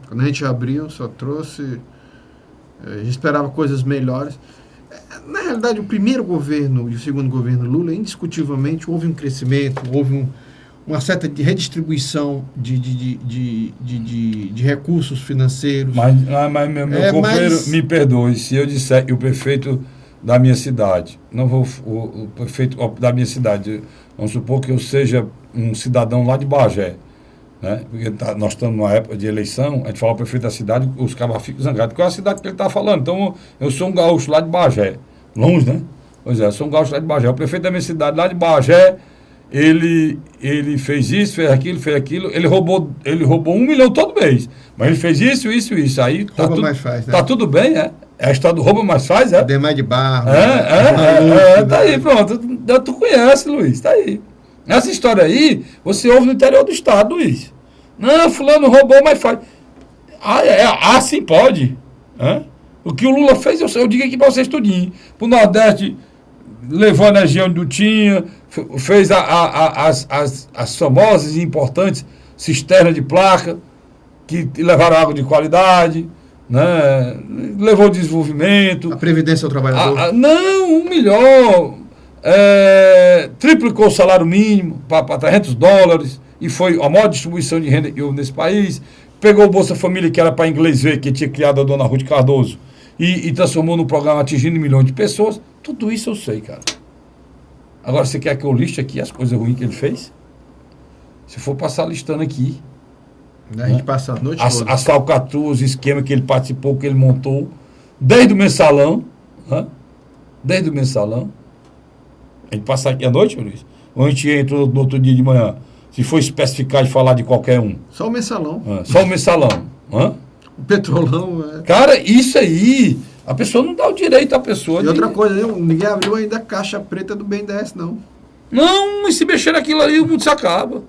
Quando a gente abriu, só trouxe... A gente esperava coisas melhores. Na realidade, o primeiro governo e o segundo governo Lula, indiscutivelmente, houve um crescimento, houve uma certa redistribuição de recursos financeiros. Mas meu companheiro, me perdoe, se eu disser que o prefeito da minha cidade, não vou o prefeito da minha cidade, vamos supor que eu seja um cidadão lá de Bagé, né? Porque nós estamos numa época de eleição, a gente fala o prefeito da cidade, os cabas ficam zangados. Qual é a cidade que ele está falando? Então, eu sou um gaúcho lá de Bagé. Longe, né? Pois é, eu sou um gaúcho lá de Bagé. O prefeito da minha cidade lá de Bagé, ele fez isso, fez aquilo, ele roubou 1 milhão todo mês. Mas ele fez isso. Aí tá rouba tudo, mais faz, né? Tá tudo bem, é? É a história do rouba mais faz, é? Demais de barro. Tá aí, pronto. Tu conhece, Luiz, tá aí. Essa história aí, você ouve no interior do estado, Luiz. Não, fulano roubou, mas faz. Sim, pode. O que o Lula fez, eu digo aqui para vocês tudinho. Pro Nordeste, levou energia onde não tinha, fez as famosas e importantes cisternas de placa, que levaram água de qualidade, né? Levou desenvolvimento. A Previdência ao Trabalhador. Não, o melhor. Triplicou o salário mínimo para $300 e foi a maior distribuição de renda que houve nesse país. Pegou o Bolsa Família, que era para inglês ver, que tinha criado a dona Ruth Cardoso, e transformou no programa atingindo milhões de pessoas. Tudo isso eu sei, cara. Agora, você quer que eu liste aqui as coisas ruins que ele fez? Se for passar listando aqui, a gente passa a noite toda. As falcatruas, o esquema que ele participou, que ele montou, desde o mensalão, desde o mensalão. A gente passa aqui à noite, Luiz? Ou a gente entra no outro dia de manhã? Se for especificar e falar de qualquer um. Só o mensalão. Só o mensalão. O petrolão. Cara, isso aí, a pessoa não dá o direito à pessoa. E outra coisa, ninguém abriu ainda a caixa preta do BNDES, não. Não, e se mexer naquilo ali, o mundo se acaba. O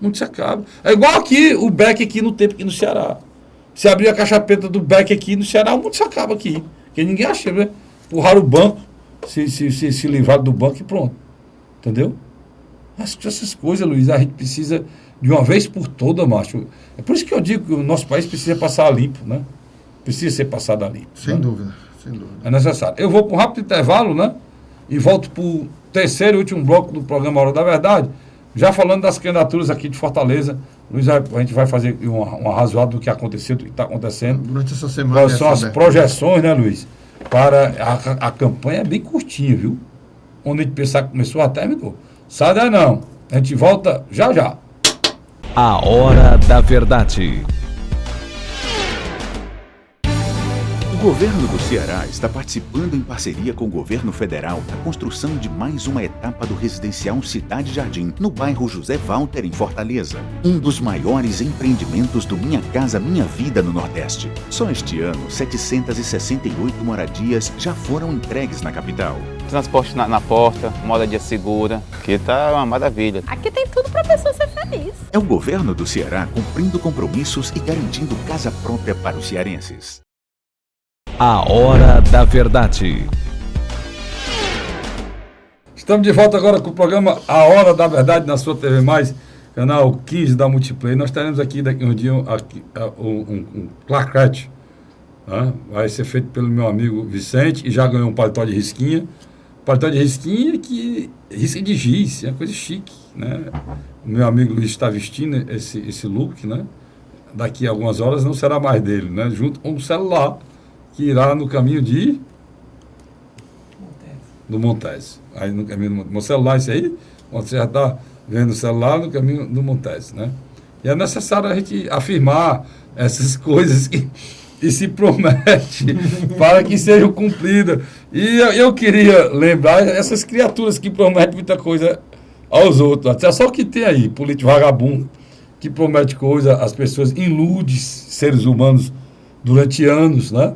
mundo se acaba. É igual aqui, o BEC aqui no tempo aqui no Ceará. Se abrir a caixa preta do BEC aqui no Ceará, o mundo se acaba aqui. Porque ninguém acha, né? Empurraram o banco. Se livrar do banco e pronto. Entendeu? Essas coisas, Luiz, a gente precisa de uma vez por toda, macho. É por isso que eu digo que o nosso país precisa passar a limpo, né? Precisa ser passado a limpo. Sem dúvida, sem dúvida. É necessário. Eu vou para um rápido intervalo, né? E volto para o terceiro e último bloco do programa Hora da Verdade, já falando das candidaturas aqui de Fortaleza. Luiz, a gente vai fazer um arrazoado do que aconteceu, do que está acontecendo. Durante essa semana. Quais são as projeções, né, Luiz? Para a campanha é bem curtinha, viu? Onde a gente pensar que começou, já terminou. Sai daí não. A gente volta já já. A Hora da Verdade. O governo do Ceará está participando em parceria com o governo federal da construção de mais uma etapa do residencial Cidade Jardim, no bairro José Walter, em Fortaleza. Um dos maiores empreendimentos do Minha Casa Minha Vida no Nordeste. Só este ano, 768 moradias já foram entregues na capital. Transporte na porta, moradia segura, que tá uma maravilha. Aqui tem tudo pra pessoa ser feliz. É o governo do Ceará cumprindo compromissos e garantindo casa própria para os cearenses. A Hora da Verdade. Estamos de volta agora com o programa A Hora da Verdade na sua TV+, canal 15 da Multiplay. Nós teremos aqui daqui um dia um plaquete, né? Vai ser feito pelo meu amigo Vicente, e já ganhou um paletó de risquinha. Paletó de risquinha que risca de giz, é uma coisa chique, né? O meu amigo Luiz está vestindo esse look, né? Daqui a algumas horas não será mais dele, né? Junto com o celular, que irá no caminho de do Montes. Aí no caminho do meu celular, isso aí, você já está vendo o celular no caminho do Montes, né? E é necessário a gente afirmar essas coisas que se promete para que sejam cumpridas. E eu queria lembrar essas criaturas que prometem muita coisa aos outros. Até só que tem aí, político vagabundo, que promete coisa, as pessoas iludem seres humanos durante anos, né?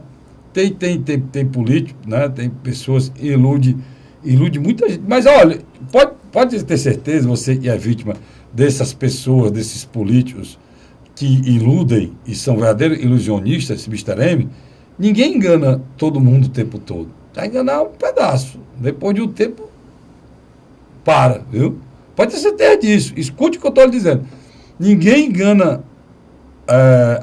Tem político, né? Tem pessoas que ilude muita gente. Mas olha, pode ter certeza, você que é vítima dessas pessoas, desses políticos que iludem e são verdadeiros ilusionistas, esse Mr. M, ninguém engana todo mundo o tempo todo. Vai enganar um pedaço. Depois de um tempo, para, viu? Pode ter certeza disso. Escute o que eu estou lhe dizendo. Ninguém engana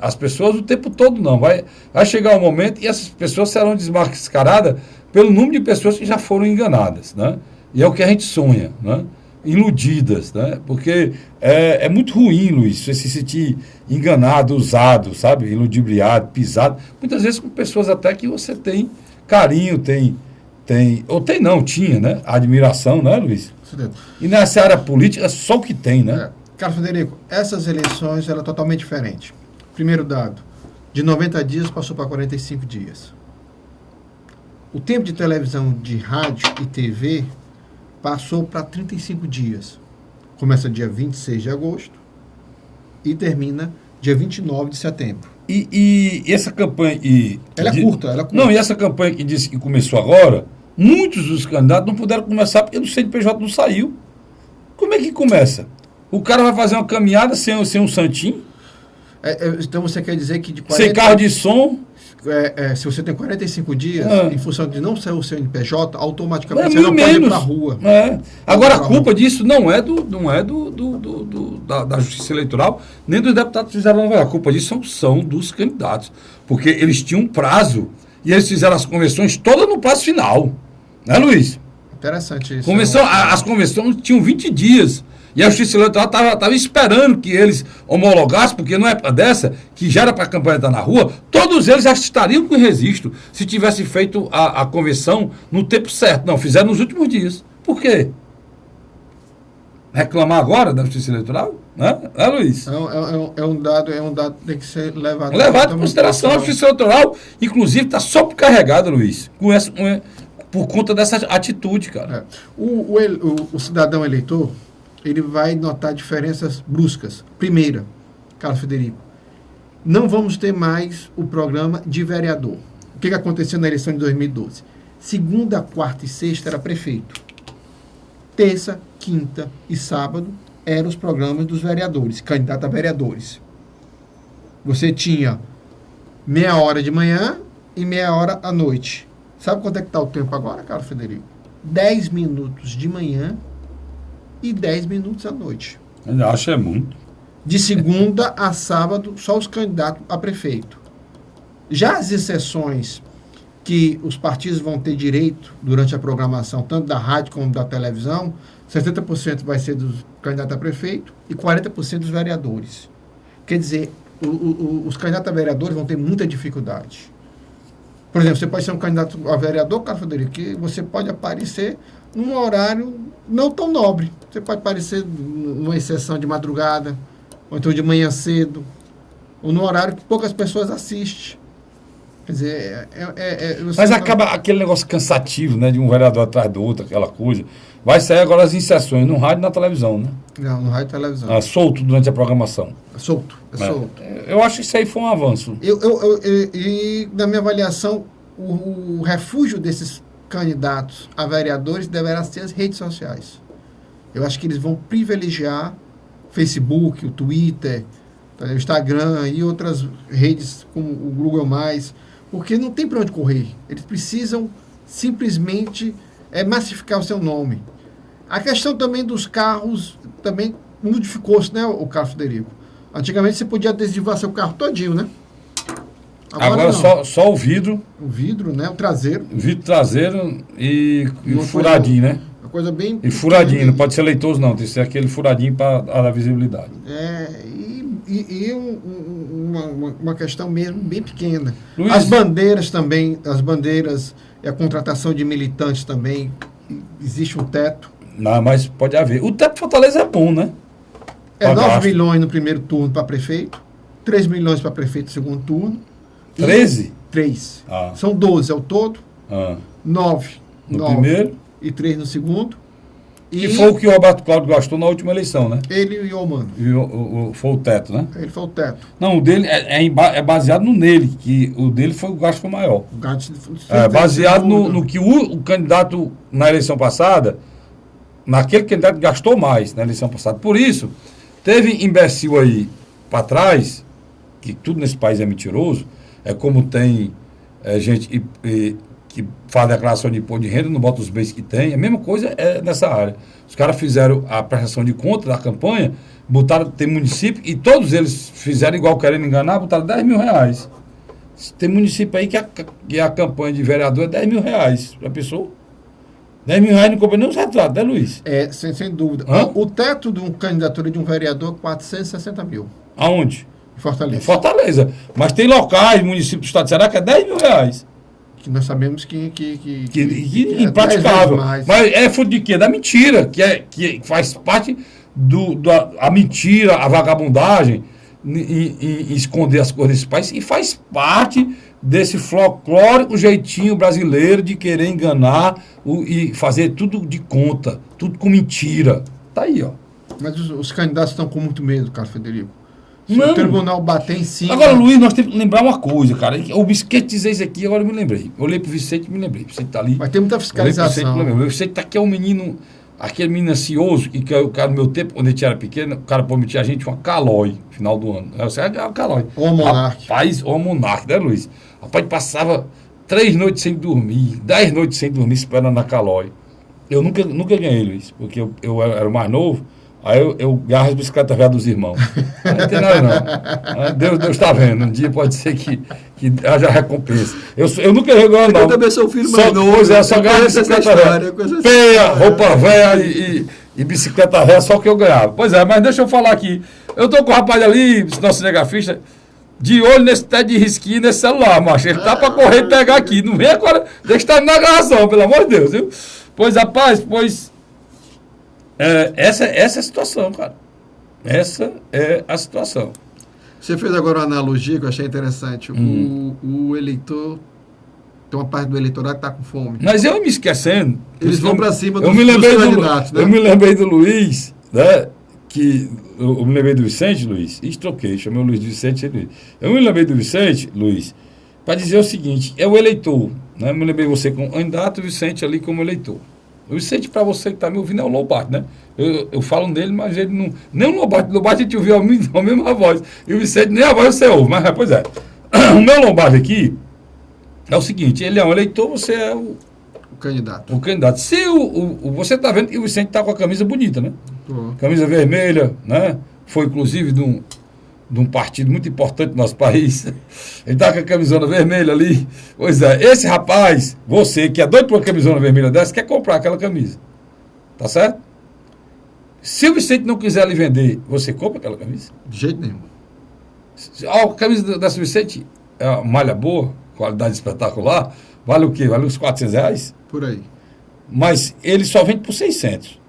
as pessoas o tempo todo, não. Vai chegar um momento e essas pessoas serão desmascaradas pelo número de pessoas que já foram enganadas, né? E é o que a gente sonha, né? Iludidas, né? Porque é muito ruim, Luiz, você se sentir enganado, usado, sabe? Iludibriado, pisado. Muitas vezes com pessoas até que você tem carinho, tinha, né? Admiração, né, Luiz? E nessa área política, só o que tem, né? Carlos Frederico, essas eleições eram totalmente diferentes. Primeiro dado, de 90 dias passou para 45 dias. O tempo de televisão, de rádio e TV passou para 35 dias. Começa dia 26 de agosto e termina dia 29 de setembro. E essa campanha... Ela é curta. Não, e essa campanha que disse que começou agora, muitos dos candidatos não puderam começar porque o CNPJ não saiu. Como é que começa? O cara vai fazer uma caminhada sem um santinho? Então você quer dizer que de 40... Sem carro de som? Se você tem 45 dias, em função de não sair o CNPJ, automaticamente você não pode ir para a rua. Agora, a culpa disso não é da Justiça Eleitoral, nem dos deputados que fizeram a culpa disso são dos candidatos. Porque eles tinham um prazo e eles fizeram as convenções todas no prazo final. Né, Luiz? Interessante isso. As convenções tinham 20 dias. E a Justiça Eleitoral estava esperando que eles homologassem, porque não é dessa, que já era para a campanha estar na rua, todos eles já estariam com registro se tivesse feito a convenção no tempo certo. Não, fizeram nos últimos dias. Por quê? Reclamar agora da Justiça Eleitoral? Né, Luiz? É um dado que tem que ser levado em consideração. A Justiça Eleitoral, inclusive, está sobrecarregada, Luiz, por conta dessa atitude, cara. O cidadão eleitor, ele vai notar diferenças bruscas. Primeira, Carlos Frederico, não vamos ter mais o programa de vereador. O que aconteceu na eleição de 2012? Segunda, quarta e sexta era prefeito. Terça, quinta e sábado eram os programas dos vereadores, candidato a vereadores. Você tinha meia hora de manhã e meia hora à noite. Sabe quanto é que está o tempo agora, Carlos Frederico? 10 minutos de manhã e 10 minutos à noite. Eu acho que é muito. De segunda a sábado, só os candidatos a prefeito. Já as exceções que os partidos vão ter direito durante a programação, tanto da rádio como da televisão, 70% vai ser dos candidatos a prefeito e 40% dos vereadores. Quer dizer, os candidatos a vereadores vão ter muita dificuldade. Por exemplo, você pode ser um candidato a vereador, Carlos Frederico, que você pode aparecer num horário não tão nobre. Você pode aparecer numa exceção de madrugada, ou então de manhã cedo, ou num horário que poucas pessoas assistem. Quer dizer, mas acaba aquele negócio cansativo, né? De um vereador atrás do outro, aquela coisa. Vai sair agora as inserções no rádio e na televisão, né? Não, no rádio e televisão. Solto durante a programação. Solto. Eu acho que isso aí foi um avanço. E na minha avaliação, o refúgio desses candidatos a vereadores deverá ser as redes sociais. Eu acho que eles vão privilegiar Facebook, o Twitter, o Instagram e outras redes como o Google+, porque não tem para onde correr. Eles precisam simplesmente massificar o seu nome. A questão também dos carros também modificou-se, né, o Carlos Frederico? Antigamente você podia adesivar seu carro todinho, né? Agora só o vidro. O vidro, né? O traseiro. O vidro traseiro e furadinho, né? Uma coisa bem... E furadinho, não pode ser leitoso não, tem que ser aquele furadinho para dar visibilidade. Uma questão mesmo bem pequena. Luiz, as bandeiras também, e a contratação de militantes também existe um teto. Não, mas pode haver. O teto de Fortaleza é bom, né? É 9 gasto. milhões no primeiro turno para prefeito, 3 milhões para prefeito no segundo turno. 13? 3. Ah. São 12 ao todo, Ah. 9 No primeiro. e 3 no segundo. E foi o que o Roberto Cláudio gastou na última eleição, né? Ele e o Mano. E foi o teto, né? Ele foi o teto. Não, o dele é baseado no nele, que o dele foi o gasto foi maior. O gasto Baseado no que o candidato na eleição passada, naquele candidato gastou mais na eleição passada. Por isso, teve imbecil aí para trás, que tudo nesse país é mentiroso, é como tem gente que faz declaração de imposto de renda, não bota os bens que tem, a mesma coisa é nessa área. Os caras fizeram a prestação de conta da campanha, botaram, tem município, e todos eles fizeram igual querendo enganar, botaram 10 mil reais. Tem município aí que a campanha de vereador é 10 mil reais. Já pensou? 10 mil reais não compra nem os retratos, né, Luiz? Sem dúvida. Hã? O teto de uma candidatura de um vereador é 460 mil. Aonde? Em Fortaleza. Em Fortaleza. Mas tem locais, municípios do estado de Ceará, que é 10 mil reais. Que nós sabemos que Que é impraticável. 10 vezes mais. Mas é fruto de quê? Da mentira, que faz parte a mentira, a vagabundagem, em esconder as coisas desse país, e faz parte desse folclórico jeitinho brasileiro de querer enganar e fazer tudo de conta, tudo com mentira. Tá aí, ó. Mas os candidatos estão com muito medo, Carlos Frederico. Se Não. o tribunal bater em cima... Agora, Luiz, nós temos que lembrar uma coisa, cara. O Bisquete dizer isso aqui, agora eu me lembrei. Eu olhei pro Vicente e me lembrei. O Vicente tá ali. Mas tem muita fiscalização. O Vicente tá aqui, é um menino, aquele menino ansioso, que o cara no meu tempo, quando a gente era pequeno, o cara prometia a gente uma calói no final do ano. Você é uma calói. Ou monarque. Rapaz, ou monarque, né, Luiz? Rapaz, passava 3 noites sem dormir, 10 noites sem dormir esperando a calói. Eu nunca ganhei, Luiz, porque eu era o mais novo. Aí eu ganhava as bicicletas velhas dos irmãos. Não tem nada, não. Deus está vendo. Um dia pode ser que haja recompensa. Eu nunca ganhei, não. Eu também sou filho Só, mais novo. pois é, só ganhava bicicleta velha. Peia, roupa velha e bicicleta velha, só que eu ganhava. Pois é, mas deixa eu falar aqui. Eu tô com o rapaz ali, nosso cinegrafista, de olho nesse teste de risquinho nesse celular, macho. Ele tá para correr e pegar aqui. Não vem agora, deixa estar na gravação, pelo amor de Deus, viu? Pois, rapaz, essa é a situação, cara. Essa é a situação. Você fez agora uma analogia que eu achei interessante. O eleitor, tem uma parte do eleitorado que está com fome. Mas eu me esquecendo. Eles vão para cima dos candidatos, né? Eu me lembrei do Luiz, né? Eu me lembrei do Vicente, Luiz. E troquei, chamei o Luiz de Vicente. Eu me lembrei do Vicente, Luiz, para dizer o seguinte: é o eleitor. Né? Eu me lembrei você como candidato, o Vicente ali como eleitor. O Vicente, para você que está me ouvindo, é o Lobato, né? Eu falo nele, mas ele não... Nem o Lobato a gente ouviu a mesma voz. E o Vicente, nem a voz você ouve. Mas, pois é. O meu Lobato aqui é o seguinte: ele é um eleitor, você é o candidato. O candidato. Se você está vendo que o Vicente está com a camisa bonita, né? Tô. Camisa vermelha, né? Foi, inclusive, de um partido muito importante do nosso país. Ele está com a camisona vermelha ali. Pois é, esse rapaz, você que é doido por uma camisona vermelha dessa, quer comprar aquela camisa. Tá certo? Se o Vicente não quiser lhe vender, você compra aquela camisa? De jeito nenhum. A camisa dessa Vicente é uma malha boa, qualidade espetacular, vale o quê? Vale uns R$400? Por aí. Mas ele só vende por 600.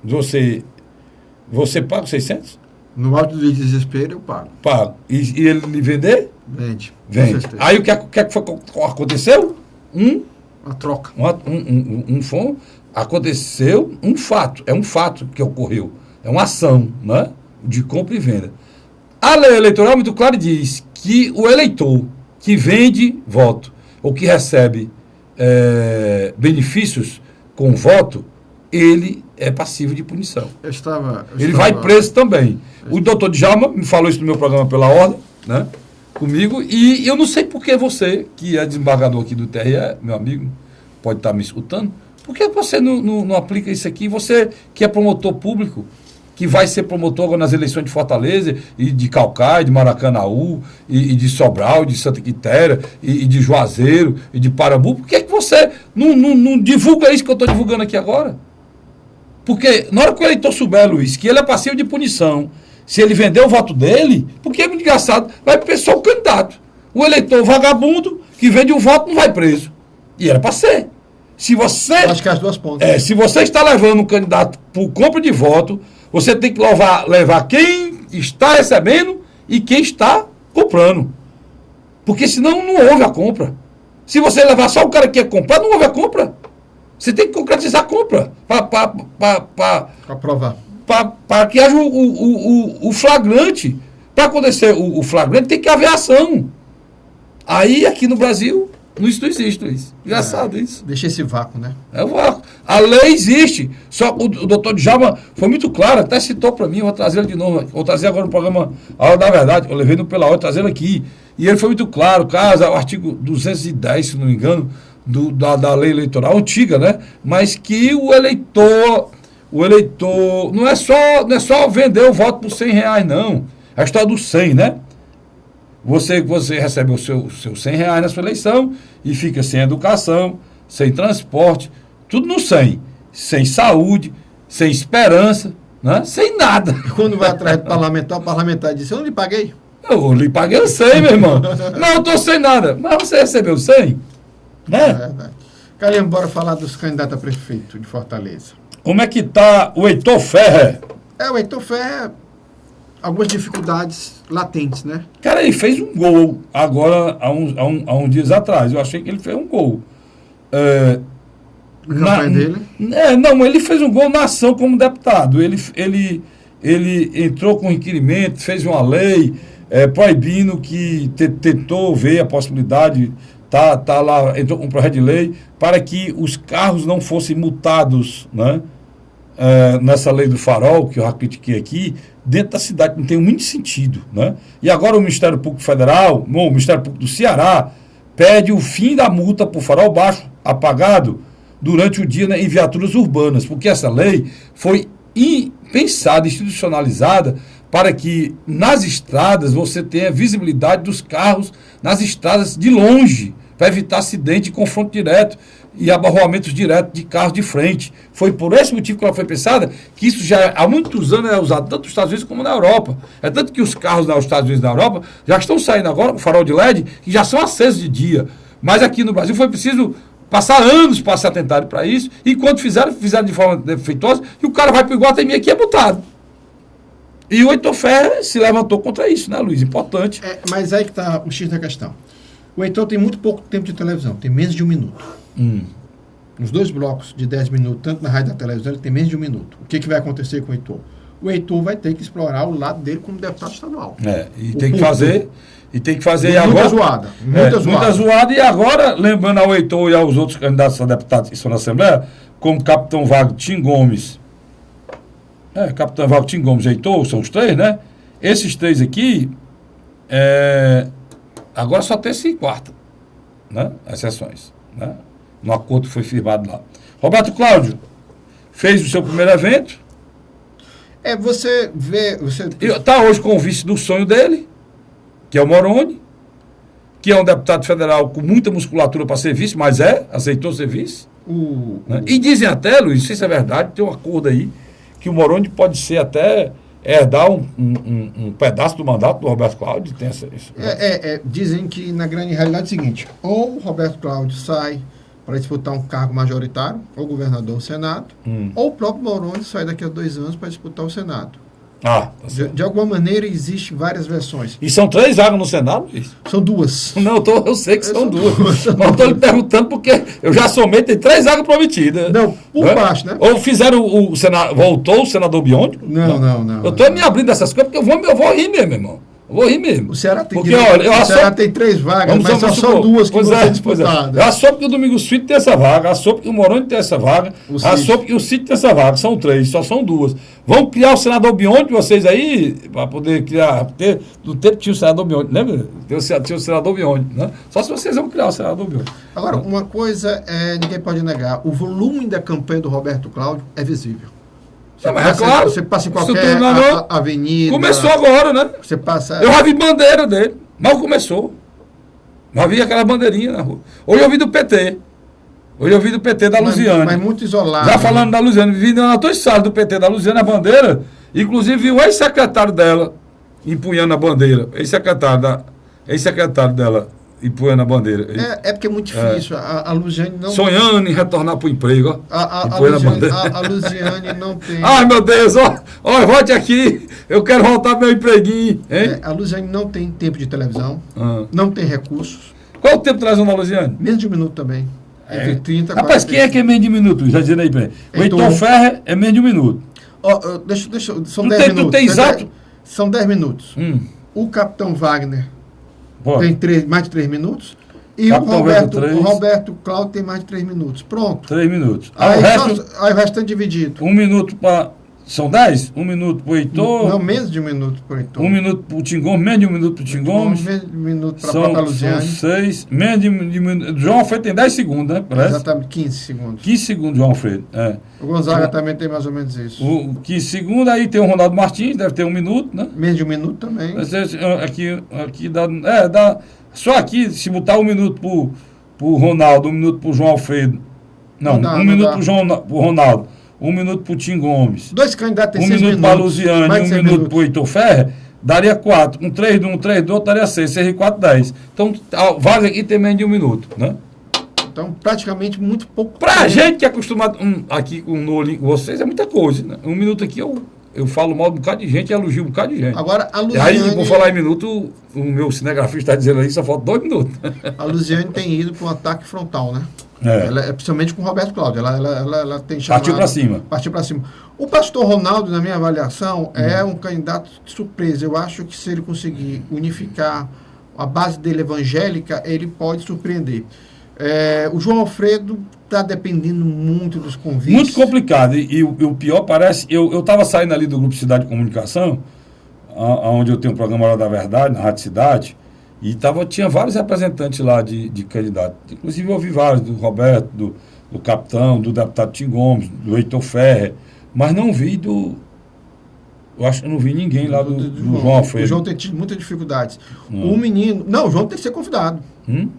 Você paga 600? No alto do desespero, eu pago. Pago. E ele lhe vender? Vende. Vende. Aí o que aconteceu? Uma troca. Aconteceu um fato. É um fato que ocorreu. É uma ação, né? De compra e venda. A lei eleitoral muito clara diz que o eleitor que vende voto ou que recebe benefícios com voto, ele é passivo de punição. Ele vai preso também. O doutor Djalma me falou isso no meu programa Pela Ordem, né? Comigo, e eu não sei por que você, que é desembargador aqui do TRE, meu amigo, pode estar me escutando, por que você não aplica isso aqui? Você que é promotor público, que vai ser promotor agora nas eleições de Fortaleza, e de Caucaia, de Maracanaú, e de Sobral, de Santa Quitéria, e de Juazeiro, e de Parambu, por que você não divulga isso que eu estou divulgando aqui agora? Porque na hora que o eleitor souber, Luiz, que ele é passivo de punição, se ele vender o voto dele, porque é muito engraçado, vai para o candidato. O eleitor vagabundo que vende o voto não vai preso. E era para ser. Se você, Eu acho que é as duas pontas. se você está levando um candidato por compra de voto, você tem que levar quem está recebendo e quem está comprando. Porque senão não houve a compra. Se você levar só o cara que quer comprar, não houve a compra. Você tem que concretizar a compra Para provar. para que haja o flagrante. Para acontecer o flagrante, tem que haver ação. Aí, aqui no Brasil, isso não existe, Luiz. Engraçado isso. Deixa esse vácuo, né? É o vácuo. A lei existe. Só o doutor Djalma foi muito claro, até citou para mim, vou trazer ele de novo. Vou trazer agora no programa A Hora da Verdade. Eu levei no Pela Hora, trazer ele aqui. E ele foi muito claro, caso o artigo 210, se não me engano, da lei eleitoral antiga, né? Mas que o eleitor não é só vender o voto por R$100, não. É a história do 100, né? Você recebe o seu R$100 na sua eleição e fica sem educação, sem transporte, tudo no 100. Sem saúde, sem esperança, né? Sem nada. E quando vai atrás do parlamentar, o parlamentar diz, eu não lhe paguei. Eu lhe paguei o 100, meu irmão. Não, eu estou sem nada. Mas você recebeu 100? Né? É verdade. Carlinhos, bora falar dos candidatos a prefeito de Fortaleza. Como é que está o Heitor Ferrer? O Heitor Ferrer, algumas dificuldades latentes, né? Cara, ele fez um gol agora, há uns dias atrás. Eu achei que ele fez um gol. A campanha dele? Não, ele fez um gol na ação como deputado. Ele entrou com requerimento, fez uma lei proibindo que tentou ver a possibilidade, tá lá, entrou com um projeto de lei para que os carros não fossem multados, né? Nessa lei do farol, que eu já critiquei aqui, dentro da cidade, não tem muito sentido, né? E agora o Ministério Público Federal, o Ministério Público do Ceará, pede o fim da multa por farol baixo apagado durante o dia, né, em viaturas urbanas, porque essa lei foi pensada, institucionalizada, para que nas estradas você tenha visibilidade dos carros nas estradas de longe, para evitar acidente e confronto direto e abarroamentos diretos de carros de frente. Foi por esse motivo que ela foi pensada, que isso já há muitos anos é usado tanto nos Estados Unidos como na Europa. É tanto que os carros nos Estados Unidos e na Europa já estão saindo agora com farol de LED, que já são acesos de dia. Mas aqui no Brasil foi preciso passar anos para se atentarem para isso, e quando fizeram de forma defeituosa, e o cara vai para o Iguatemi aqui é multado. E o Heitor Ferrer se levantou contra isso, né, Luiz? Importante. Mas aí que está o X da questão. O Heitor tem muito pouco tempo de televisão, tem menos de 1 minuto. Nos 2 blocos de 10 minutos, tanto na rádio e na televisão, ele tem menos de 1 minuto. O que vai acontecer com o Heitor? O Heitor vai ter que explorar o lado dele como deputado estadual. Tem que fazer muita agora. Muita zoada. E agora, lembrando ao Heitor e aos outros candidatos a deputados que estão na Assembleia, como Capitão Vago Tim Gomes. Capitão Vago Tim Gomes e Heitor, são os 3, né? Esses 3 aqui, agora só terça e quarta, né? As sessões, né? No acordo que foi firmado lá. Roberto Cláudio fez o seu primeiro evento. Você vê... Está hoje com o vice do sonho dele, que é o Moroni, que é um deputado federal com muita musculatura para ser vice, mas aceitou ser vice. Né? E dizem até, Luiz, não sei se é verdade, tem um acordo aí, que o Moroni pode ser até herdar um pedaço do mandato do Roberto Cláudio. Tem isso, dizem que, na grande realidade, é o seguinte: ou o Roberto Cláudio sai para disputar um cargo majoritário, ou governador ou Senado, ou o próprio Moroni sai daqui a 2 anos para disputar o Senado. Tá de alguma maneira, existem várias versões. E são 3 vagas no Senado, Luiz? São 2. Não, eu sei que são 2. Mas eu estou lhe perguntando porque eu já somei, tem 3 vagas prometidas. Não, por baixo, né? Ou fizeram o Senado, voltou o senador Biônico? Não. Eu estou me abrindo essas coisas porque eu vou rir mesmo, irmão. Eu vou rir mesmo. O Ceará tem, porque, olha, o Ceará tem 3 vagas, mas só são 2 que vão ser disputadas. Eu assopo que o Domingos Filho tem essa vaga, assopo que o Moroni tem essa vaga, assopo que o Cid tem essa vaga. São 3, só são 2. Vão criar o senador Biônico vocês aí, para poder criar. Porque no tempo tinha o senador Biônico, lembra? Tinha o senador Biônico, né? Só se vocês vão criar o senador Biônico. Agora, uma coisa ninguém pode negar: o volume da campanha do Roberto Cláudio é visível. Claro. Você passa em qualquer avenida. Começou agora, né? Você passa. Eu já vi bandeira dele. Mal começou. Já vi aquela bandeirinha na rua. Hoje eu vi do PT. Hoje eu vi do PT da Luziane. Mas muito isolado. Já falando da Luziane. Vi na tua sala do PT da Luziane a bandeira. Inclusive vi o ex-secretário dela empunhando a bandeira. Ex-secretário dela. Ipueiana Bandeira. É porque é muito difícil. A Luziane não... Sonhando em retornar para o emprego, ó. A Luziane não tem... Ai, meu Deus, ó, volte aqui. Eu quero voltar pro meu empreguinho. Hein? A Luziane não tem tempo de televisão, não tem recursos. Qual o tempo de televisão da Luziane? Menos de um minuto também. Entre 30 e 40. Rapaz, quem é que é menos de um minuto? Já dizendo aí pra ele. O Heitor Ferrer é menos de um minuto. São 10 minutos. Tu tem exato? São 10 minutos. O Capitão Wagner tem mais de 3 minutos. E o Roberto Cláudio tem mais de 3 minutos. Pronto. 3 minutos. Aí o restante dividido. 1 minuto para... São 10? 1 minuto pro Heitor. Não, menos de 1 minuto pro Heitor. 1 minuto pro Tim Gomes, menos de 1 minuto pro Tim Gomes. Menos de 1 minuto para a Luziane. São 6, menos de 1 minuto. João Alfredo tem 10 segundos, né? Parece? Exatamente, 15 segundos. 15 segundos, João Alfredo. O Gonzaga também tem mais ou menos isso. 15 segundos, aí tem o Ronaldo Martins, deve ter 1 minuto, né? Menos de 1 minuto também. Aqui dá. Só aqui, se botar 1 minuto pro Ronaldo, 1 minuto pro João Alfredo. Não, 1 minuto pro Ronaldo. 1 minuto pro Tim Gomes. 2 candidatos em 6 minutos. 1 minuto para a Luziane, 1 minuto para o Heitor Ferrer, daria 4. 3 de um, 3 do outro, daria 6. 6 e 4, 10. Então, a vaga aqui tem menos de 1 minuto, né? Então, praticamente muito pouco. Pra gente que é acostumado aqui com vocês, é muita coisa, né? 1 minuto aqui eu falo mal de um bocado de gente e elogio um bocado de gente. Agora, a Luziane... E aí, por falar em minuto, o meu cinegrafista está dizendo aí, só falta 2 minutos. A Luziane tem ido para um ataque frontal, né? Principalmente com o Roberto Cláudio. Ela tem chamado... Partiu para cima. O pastor Ronaldo, na minha avaliação, é um candidato de surpresa. Eu acho que se ele conseguir unificar a base dele evangélica, ele pode surpreender. O João Alfredo está dependendo muito dos convites. Muito complicado. E o pior parece... Eu estava saindo ali do Grupo Cidade de Comunicação, onde eu tenho um programa Hora da Verdade, na Rádio Cidade, e tinha vários representantes lá de candidatos. Inclusive eu ouvi vários, do Roberto, do Capitão, do deputado Tim Gomes, do Heitor Ferrer, mas não vi eu acho que não vi ninguém lá do João Alfredo. O João tem tido muitas dificuldades. O menino... Não, o João tem que ser convidado.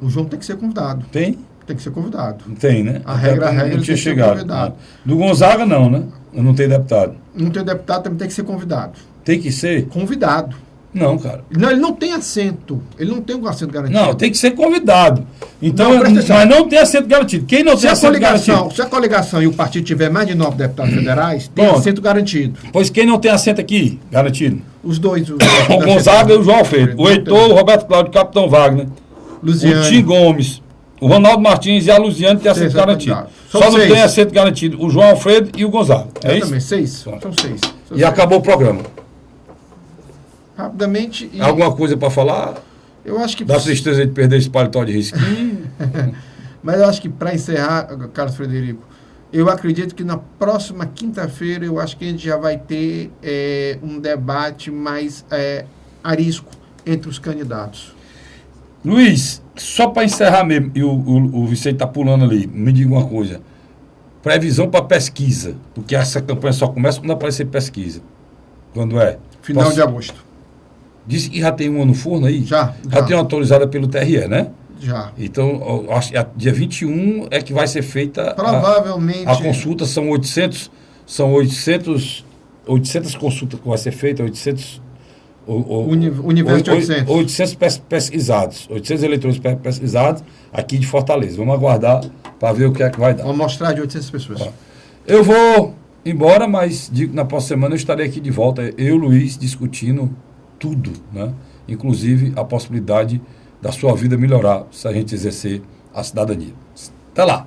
O João tem que ser convidado. Tem? Tem que ser convidado. Tem, né? A regra não tinha chegado. Né? Do Gonzaga não, né? Eu não tenho deputado. Não tem deputado, também tem que ser convidado. Tem que ser? Convidado. Não, cara. Não, ele não tem assento. Ele não tem um assento garantido. Não, tem que ser convidado. Então, não, mas não tem assento garantido. Quem não tem assento garantido? Se a coligação e o partido tiver mais de 9 deputados federais, tem assento garantido. Pois quem não tem assento aqui, garantido? Os dois. O Gonzaga e o João Alfredo. O Heitor, o Roberto Cláudio, o Capitão Wagner. Luziane. O Tim Gomes. O Ronaldo Martins e a Luziane têm assento garantido. Só não tem assento garantido o João Alfredo e o Gonzaga. É isso? Também, 6. São 6. E acabou o programa. Rapidamente. Alguma coisa para falar? Eu acho que... Dá tristeza de perder esse paletó de risquinho. Mas eu acho que, para encerrar, Carlos Frederico, eu acredito que na próxima quinta-feira, eu acho que a gente já vai ter um debate mais arisco entre os candidatos. Luiz, só para encerrar mesmo, e o Vicente está pulando ali, me diga uma coisa. Previsão para pesquisa, porque essa campanha só começa quando aparecer pesquisa. Quando é? Final de agosto. Disse que já tem uma no forno aí? Já tem uma autorizada pelo TRE, né? Já. Então, acho que dia 21 é que vai ser feita provavelmente a consulta. São 800 consultas que vai ser feita, 800... Universo de 800. 800 pesquisados, 800 eleitores pesquisados aqui de Fortaleza. Vamos aguardar para ver o que é que vai dar. Vamos mostrar de 800 pessoas. Eu vou embora, mas digo que na próxima semana eu estarei aqui de volta, eu, Luiz, discutindo tudo, né? Inclusive a possibilidade da sua vida melhorar se a gente exercer a cidadania. Até lá!